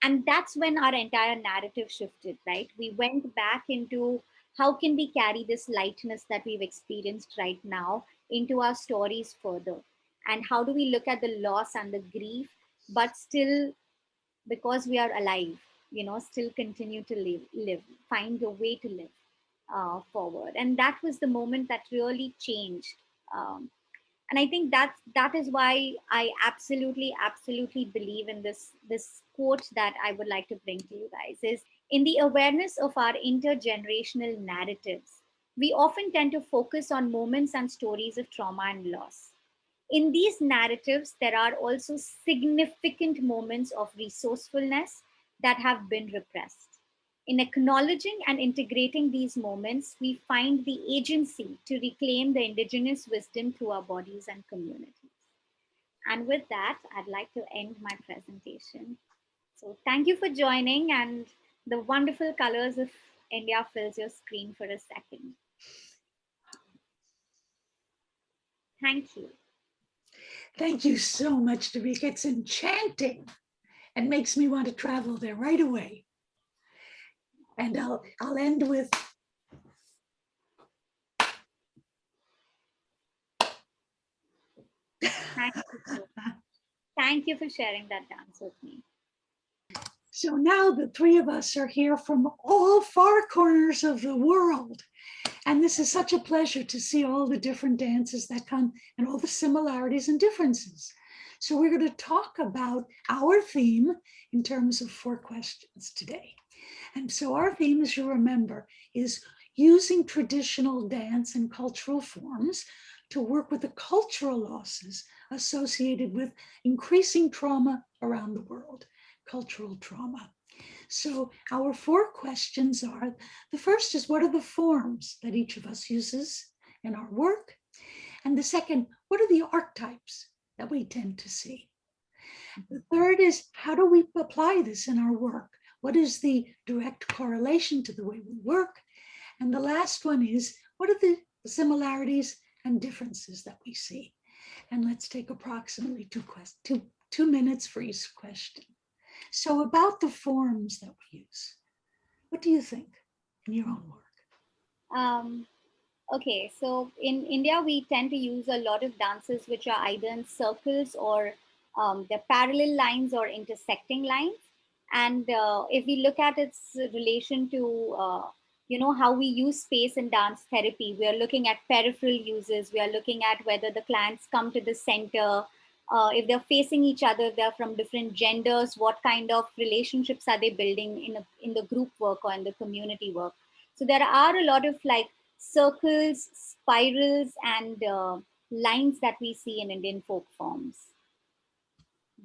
Speaker 6: And that's when our entire narrative shifted, right? We went back into how can we carry this lightness that we've experienced right now into our stories further, and how do we look at the loss and the grief, but still, because we are alive, still continue to live, find a way to live forward. And that was the moment that really changed. And I think that is why I absolutely believe in this quote that I would like to bring to you guys is, in the awareness of our intergenerational narratives, we often tend to focus on moments and stories of trauma and loss. In these narratives, there are also significant moments of resourcefulness that have been repressed. In acknowledging and integrating these moments, we find the agency to reclaim the indigenous wisdom through our bodies and communities. And with that, I'd like to end my presentation. So thank you for joining, and the wonderful colors of India fills your screen for a second. Thank you.
Speaker 1: Thank you so much, Devika. It's enchanting and makes me want to travel there right away. And I'll end with
Speaker 6: Thank you for sharing that dance with me.
Speaker 1: So now the three of us are here from all far corners of the world. And this is such a pleasure to see all the different dances that come and all the similarities and differences. So we're going to talk about our theme in terms of 4 questions today. And so our theme, as you remember, is using traditional dance and cultural forms to work with the cultural losses associated with increasing trauma around the world, cultural trauma. So our 4 questions are, the first is, what are the forms that each of us uses in our work? And the second, what are the archetypes that we tend to see? The third is, how do we apply this in our work? What is the direct correlation to the way we work? And the last one is, what are the similarities and differences that we see? And let's take approximately 2 minutes for each question. So about the forms that we use, what do you think in your own work?
Speaker 6: Okay, so in India, we tend to use a lot of dances which are either in circles or they're parallel lines or intersecting lines. And if we look at its relation to, how we use space in dance therapy, we are looking at peripheral uses. We are looking at whether the clients come to the center, if they're facing each other, they're from different genders, what kind of relationships are they building in the group work or in the community work. So there are a lot of like circles, spirals, and lines that we see in Indian folk forms.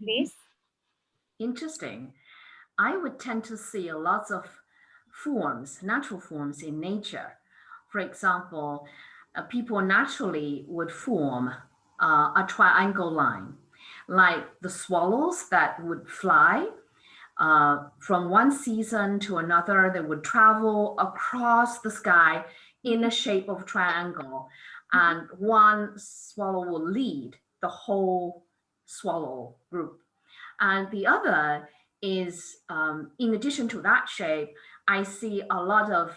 Speaker 6: Grace?
Speaker 3: Interesting. I would tend to see lots of forms, natural forms in nature. For example, people naturally would form a triangle line, like the swallows that would fly from one season to another. They would travel across the sky in a shape of triangle, and one swallow will lead the whole swallow group. And the other is, in addition to that shape, I see a lot of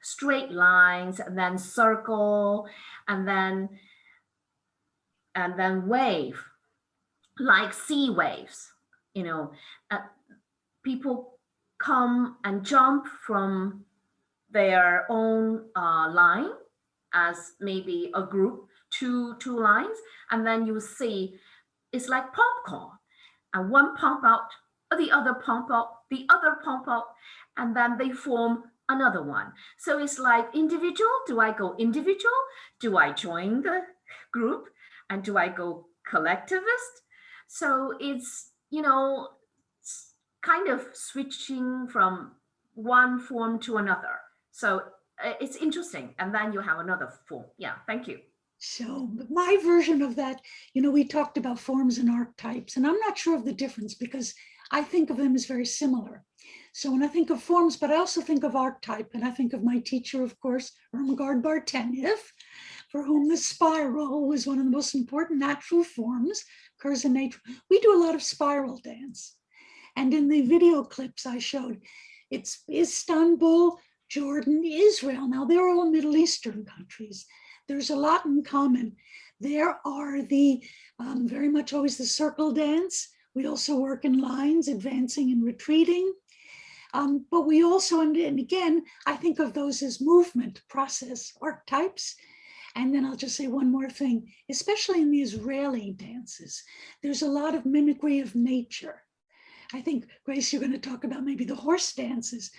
Speaker 3: straight lines, and then circle, and then wave, like sea waves. People come and jump from their own line as maybe a group, two lines, and then you see it's like popcorn, and one pump out, the other pump out, the other pump out, and then they form another one. So it's like individual. Do I go individual? Do I join the group? And do I go collectivist? So it's, kind of switching from one form to another. So it's interesting. And then you have another form. Yeah, thank you.
Speaker 1: So my version of that, we talked about forms and archetypes, and I'm not sure of the difference because I think of them as very similar. So when I think of forms, but I also think of archetype, and I think of my teacher, of course, Ermengarde Bartenieff, for whom the spiral was one of the most important natural forms, occurs in nature. We do a lot of spiral dance. And in the video clips I showed, it's Istanbul, Jordan, Israel. Now, they're all Middle Eastern countries. There's a lot in common. There are the very much always the circle dance. We also work in lines, advancing and retreating. But we also, and again, I think of those as movement, process, archetypes. And then I'll just say one more thing, especially in the Israeli dances, there's a lot of mimicry of nature. I think, Grace, you're going to talk about maybe the horse dances,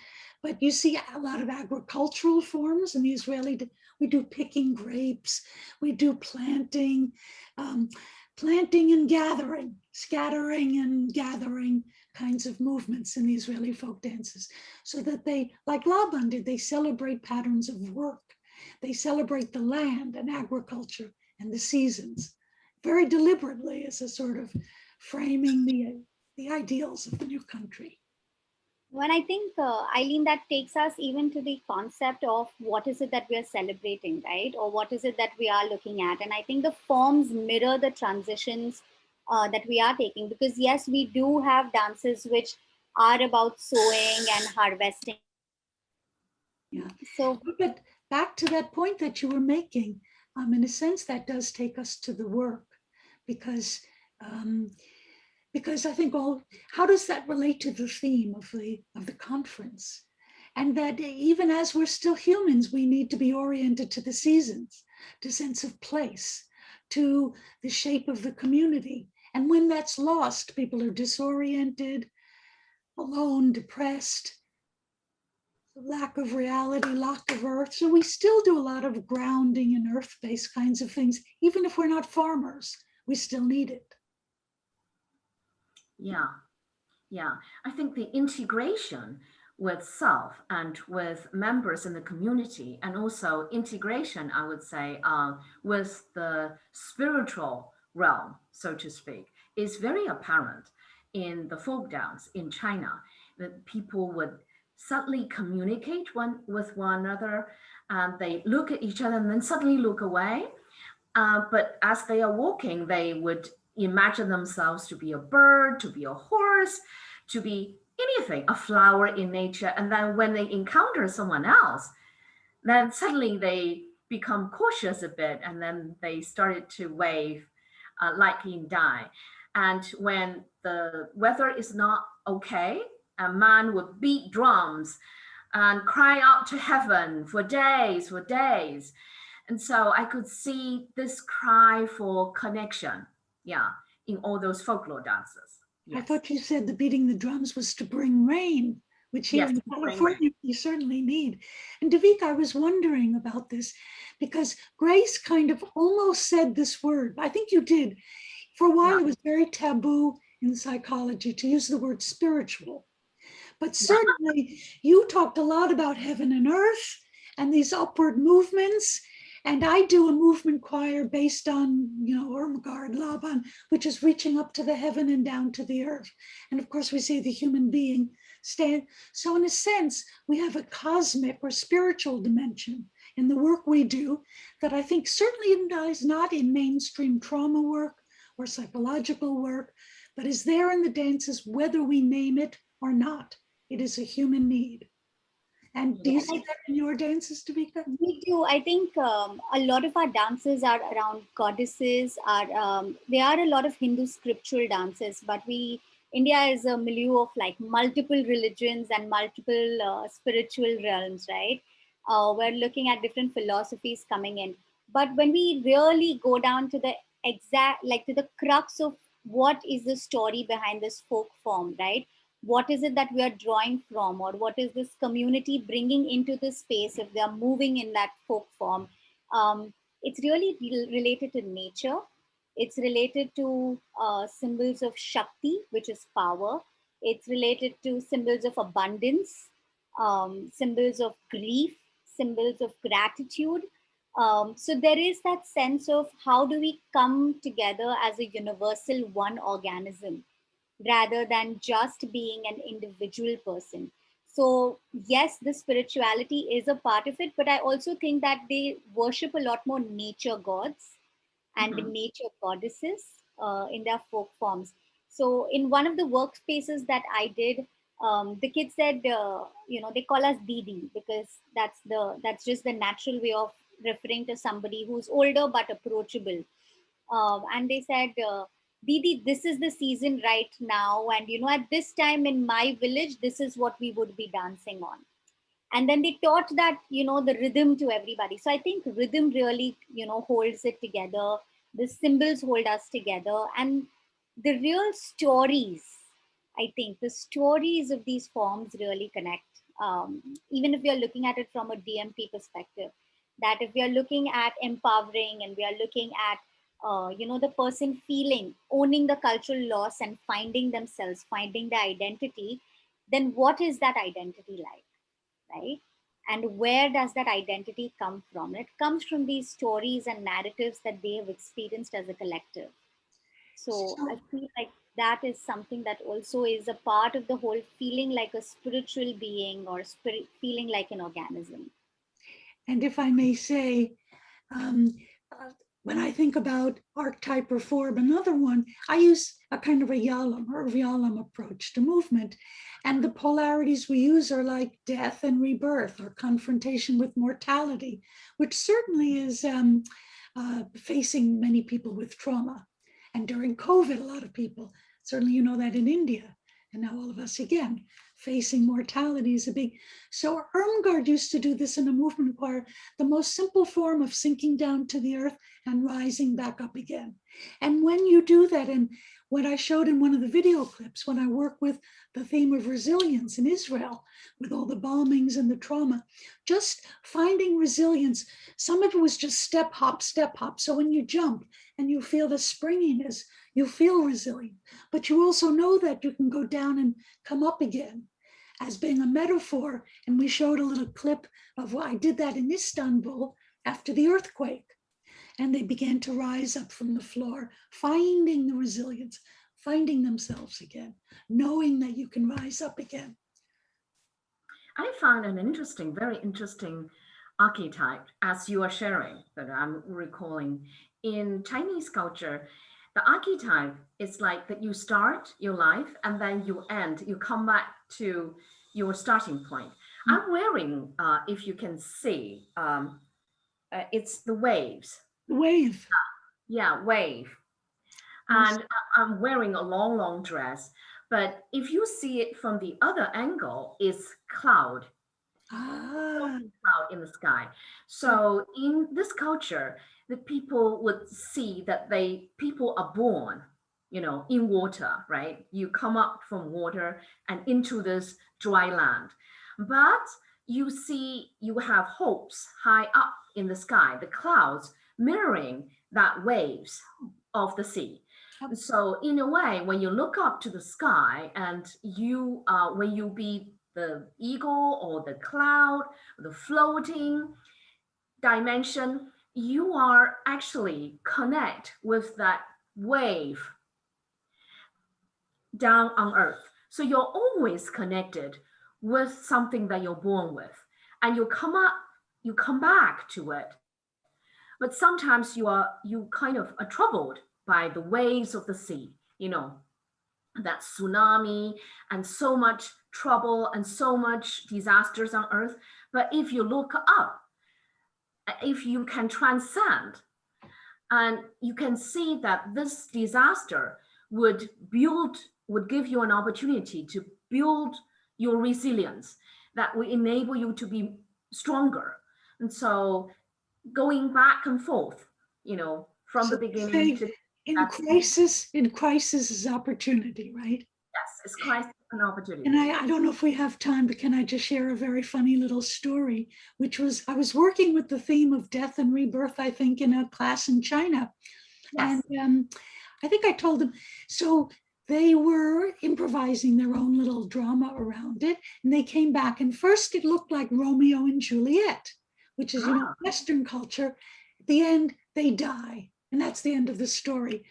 Speaker 1: but you see a lot of agricultural forms in the Israeli. We do picking grapes, we do planting and gathering, scattering and gathering kinds of movements in the Israeli folk dances, so that they, like Laban did, they celebrate patterns of work. They celebrate the land and agriculture and the seasons very deliberately as a sort of framing the ideals of the new country.
Speaker 6: When I think, Eileen, that takes us even to the concept of what is it that we are celebrating, right? Or what is it that we are looking at? And I think the forms mirror the transitions that we are taking, because yes, we do have dances which are about sowing and harvesting.
Speaker 1: Yeah.
Speaker 6: So,
Speaker 1: but back to that point that you were making, in a sense, that does take us to the work, because I think how does that relate to the theme of the conference? And that even as we're still humans, we need to be oriented to the seasons, to sense of place, to the shape of the community. And when that's lost, people are disoriented, alone, depressed, lack of reality, lack of earth. So we still do a lot of grounding and earth-based kinds of things. Even if we're not farmers, we still need it.
Speaker 3: Yeah, yeah. I think the integration with self and with members in the community, and also integration, I would say, with the spiritual realm, so to speak, is very apparent in the folk dance in China. That people would subtly communicate with one another, and they look at each other and then suddenly look away. But as they are walking, they would imagine themselves to be a bird, to be a horse, to be anything, a flower in nature. And then when they encounter someone else, then suddenly they become cautious a bit, and then they started to wave like in Dai. And when the weather is not okay, a man would beat drums and cry out to heaven for days, for days. And so I could see this cry for connection, yeah, in all those folklore dances.
Speaker 1: I
Speaker 3: Yes.
Speaker 1: thought you said the beating the drums was to bring rain, which here
Speaker 3: Yes,
Speaker 1: in
Speaker 3: to bring
Speaker 1: California you certainly need. And Davika, I was wondering about this because Grace kind of almost said this word. I think you did. For a while,
Speaker 3: Yeah.
Speaker 1: it was very taboo in psychology to use the word spiritual. But
Speaker 3: Yeah.
Speaker 1: certainly you talked a lot about heaven and earth and these upward movements. And I do a movement choir based on, Irmgard Laban, which is reaching up to the heaven and down to the earth. And of course, we say the human being stand. So in a sense, we have a cosmic or spiritual dimension in the work we do that I think certainly is not in mainstream trauma work or psychological work, but is there in the dances, whether we name it or not. It is a human need. And do you see that in your dances, Davika?
Speaker 6: we do. I think a lot of our dances are around goddesses. They are a lot of Hindu scriptural dances, but India is a milieu of like multiple religions and multiple spiritual realms, right? We're looking at different philosophies coming in. But when we really go down to the exact, like to the crux of what is the story behind this folk form, right? What is it that we are drawing from, or what is this community bringing into this space if they are moving in that folk form? It's really related to nature. It's related to symbols of Shakti, which is power. It's related to symbols of abundance, symbols of grief, symbols of gratitude. So there is that sense of how do we come together as a universal one organism rather than just being an individual person. So, yes, the spirituality is a part of it, but I also think that they worship a lot more nature gods and
Speaker 3: Mhm.
Speaker 6: nature goddesses in their folk forms. So, in one of the workspaces that I did, the kids said, they call us Didi because that's just the natural way of referring to somebody who's older but approachable. And they said, Didi, this is the season right now. And, at this time in my village, this is what we would be dancing on. And then they taught that, the rhythm to everybody. So I think rhythm really, holds it together. The symbols hold us together. And the real stories, I think the stories of these forms really connect. Even if we are looking at it from a DMP perspective, that if we are looking at empowering and we are looking at the person feeling, owning the cultural loss and finding themselves, finding their identity, then what is that identity like, right? And where does that identity come from? It comes from these stories and narratives that they have experienced as a collective. So I
Speaker 1: So,
Speaker 6: feel like that is something that also is a part of the whole feeling like a spiritual being or spirit feeling like an organism.
Speaker 1: and if I may say, um, uh, when I think about archetype or form, another one, I use a kind of a Yalom or Vyalom approach to movement. And the polarities we use are like death and rebirth or confrontation with mortality, which certainly is facing many people with trauma. And during COVID, a lot of people, certainly you know that in India, and now all of us again, facing mortality is a big. So Ermengarde used to do this in a movement choir, the most simple form of sinking down to the earth and rising back up again. And when you do that, and what I showed in one of the video clips, when I work with the theme of resilience in Israel, with all the bombings and the trauma, just finding resilience. Some of it was just step hop, step hop. So when you jump and you feel the springiness, you feel resilient. But you also know that you can go down and come up again as being a metaphor. And we showed a little clip of I did that in Istanbul after the earthquake. And they began to rise up from the floor, finding the resilience, finding themselves again, knowing that you can rise up again.
Speaker 3: I found an interesting, very interesting archetype as you are sharing that I'm recalling. In Chinese culture, the archetype is like that you start your life and then you end, you come back to your starting point. I'm wearing, if you can see, it's the waves.
Speaker 1: Wave.
Speaker 3: Yeah, wave. And I'm wearing a long, long dress. But if you see it from the other angle, it's cloud.
Speaker 1: Ah,
Speaker 3: Cloud in the sky. So in this culture, the people would see that people are born, in water, right? You come up from water and into this dry land. But you see, you have hopes high up in the sky, the clouds mirroring that waves of the sea. So in a way, when you look up to the sky and when you be the eagle or the cloud, the floating dimension, you are actually connect with that wave down on earth. So you're always connected with something that you're born with. And you come back to it. But sometimes you kind of are troubled by the waves of the sea, that tsunami and so much trouble and so much disasters on earth. But if you look up, if you can transcend and you can see that this disaster would give you an opportunity to build your resilience that will enable you to be stronger. And so going back and forth, from the beginning to
Speaker 1: in crisis is opportunity, right?
Speaker 3: yes, it's crisis and opportunity.
Speaker 1: And I don't know if we have time, but can I just share a very funny little story, which was I was working with the theme of death and rebirth, I think, in a class in China.
Speaker 3: Yes.
Speaker 1: And I think I told them, so they were improvising their own little drama around it. And they came back. And first it looked like Romeo and Juliet, which is, Western culture. At the end, they die. And that's the end of the story.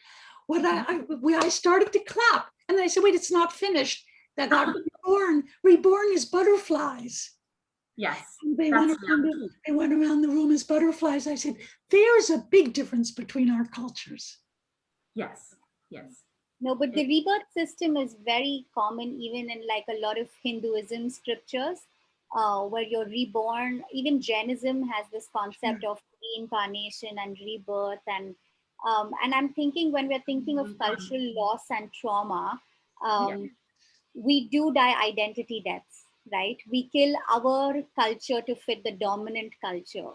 Speaker 1: What I started to clap. And I said, wait, it's not finished. That got reborn. Reborn is butterflies.
Speaker 3: Yes.
Speaker 1: They went around the room as butterflies. I said, there's a big difference between our cultures.
Speaker 3: Yes. Yes.
Speaker 6: No, but the rebirth system is very common even in like a lot of Hinduism scriptures, where you're reborn. Even Jainism has this concept of reincarnation and rebirth. And I'm thinking when we're thinking of cultural loss and trauma, we do die identity deaths, right? We kill our culture to fit the dominant culture.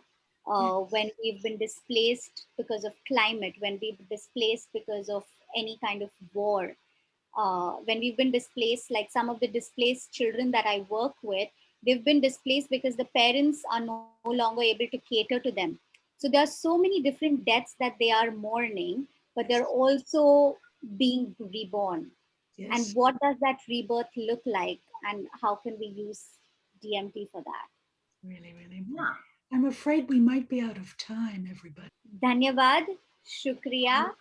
Speaker 6: When we've been displaced because of climate, when we've been displaced because of any kind of war, when we've been displaced, like some of the displaced children that I work with, they've been displaced because the parents are no longer able to cater to them. So there are so many different deaths that they are mourning, but they're also being reborn.
Speaker 1: Yes.
Speaker 6: And what does that rebirth look like? And how can we use DMT for that?
Speaker 1: Really, really.
Speaker 5: Yeah.
Speaker 1: I'm afraid we might be out of time, everybody.
Speaker 6: Dhanyavad, shukriya.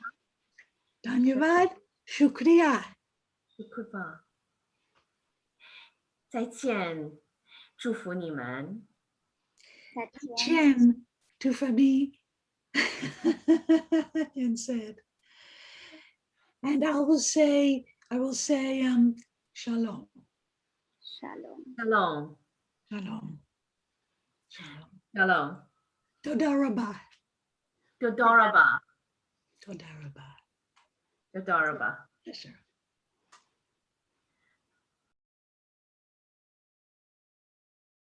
Speaker 1: Dhanyavad, shukriya.
Speaker 5: 是库巴，再见，祝福你们。
Speaker 1: Chen to Fabi and said, and I will say, shalom.
Speaker 6: Shalom.
Speaker 5: Shalom.
Speaker 1: Shalom. Shalom.
Speaker 5: Shalom.
Speaker 1: Toda rabah.
Speaker 5: Toda rabah.
Speaker 1: Toda rabah.
Speaker 5: Toda rabah.
Speaker 1: Yes, sir.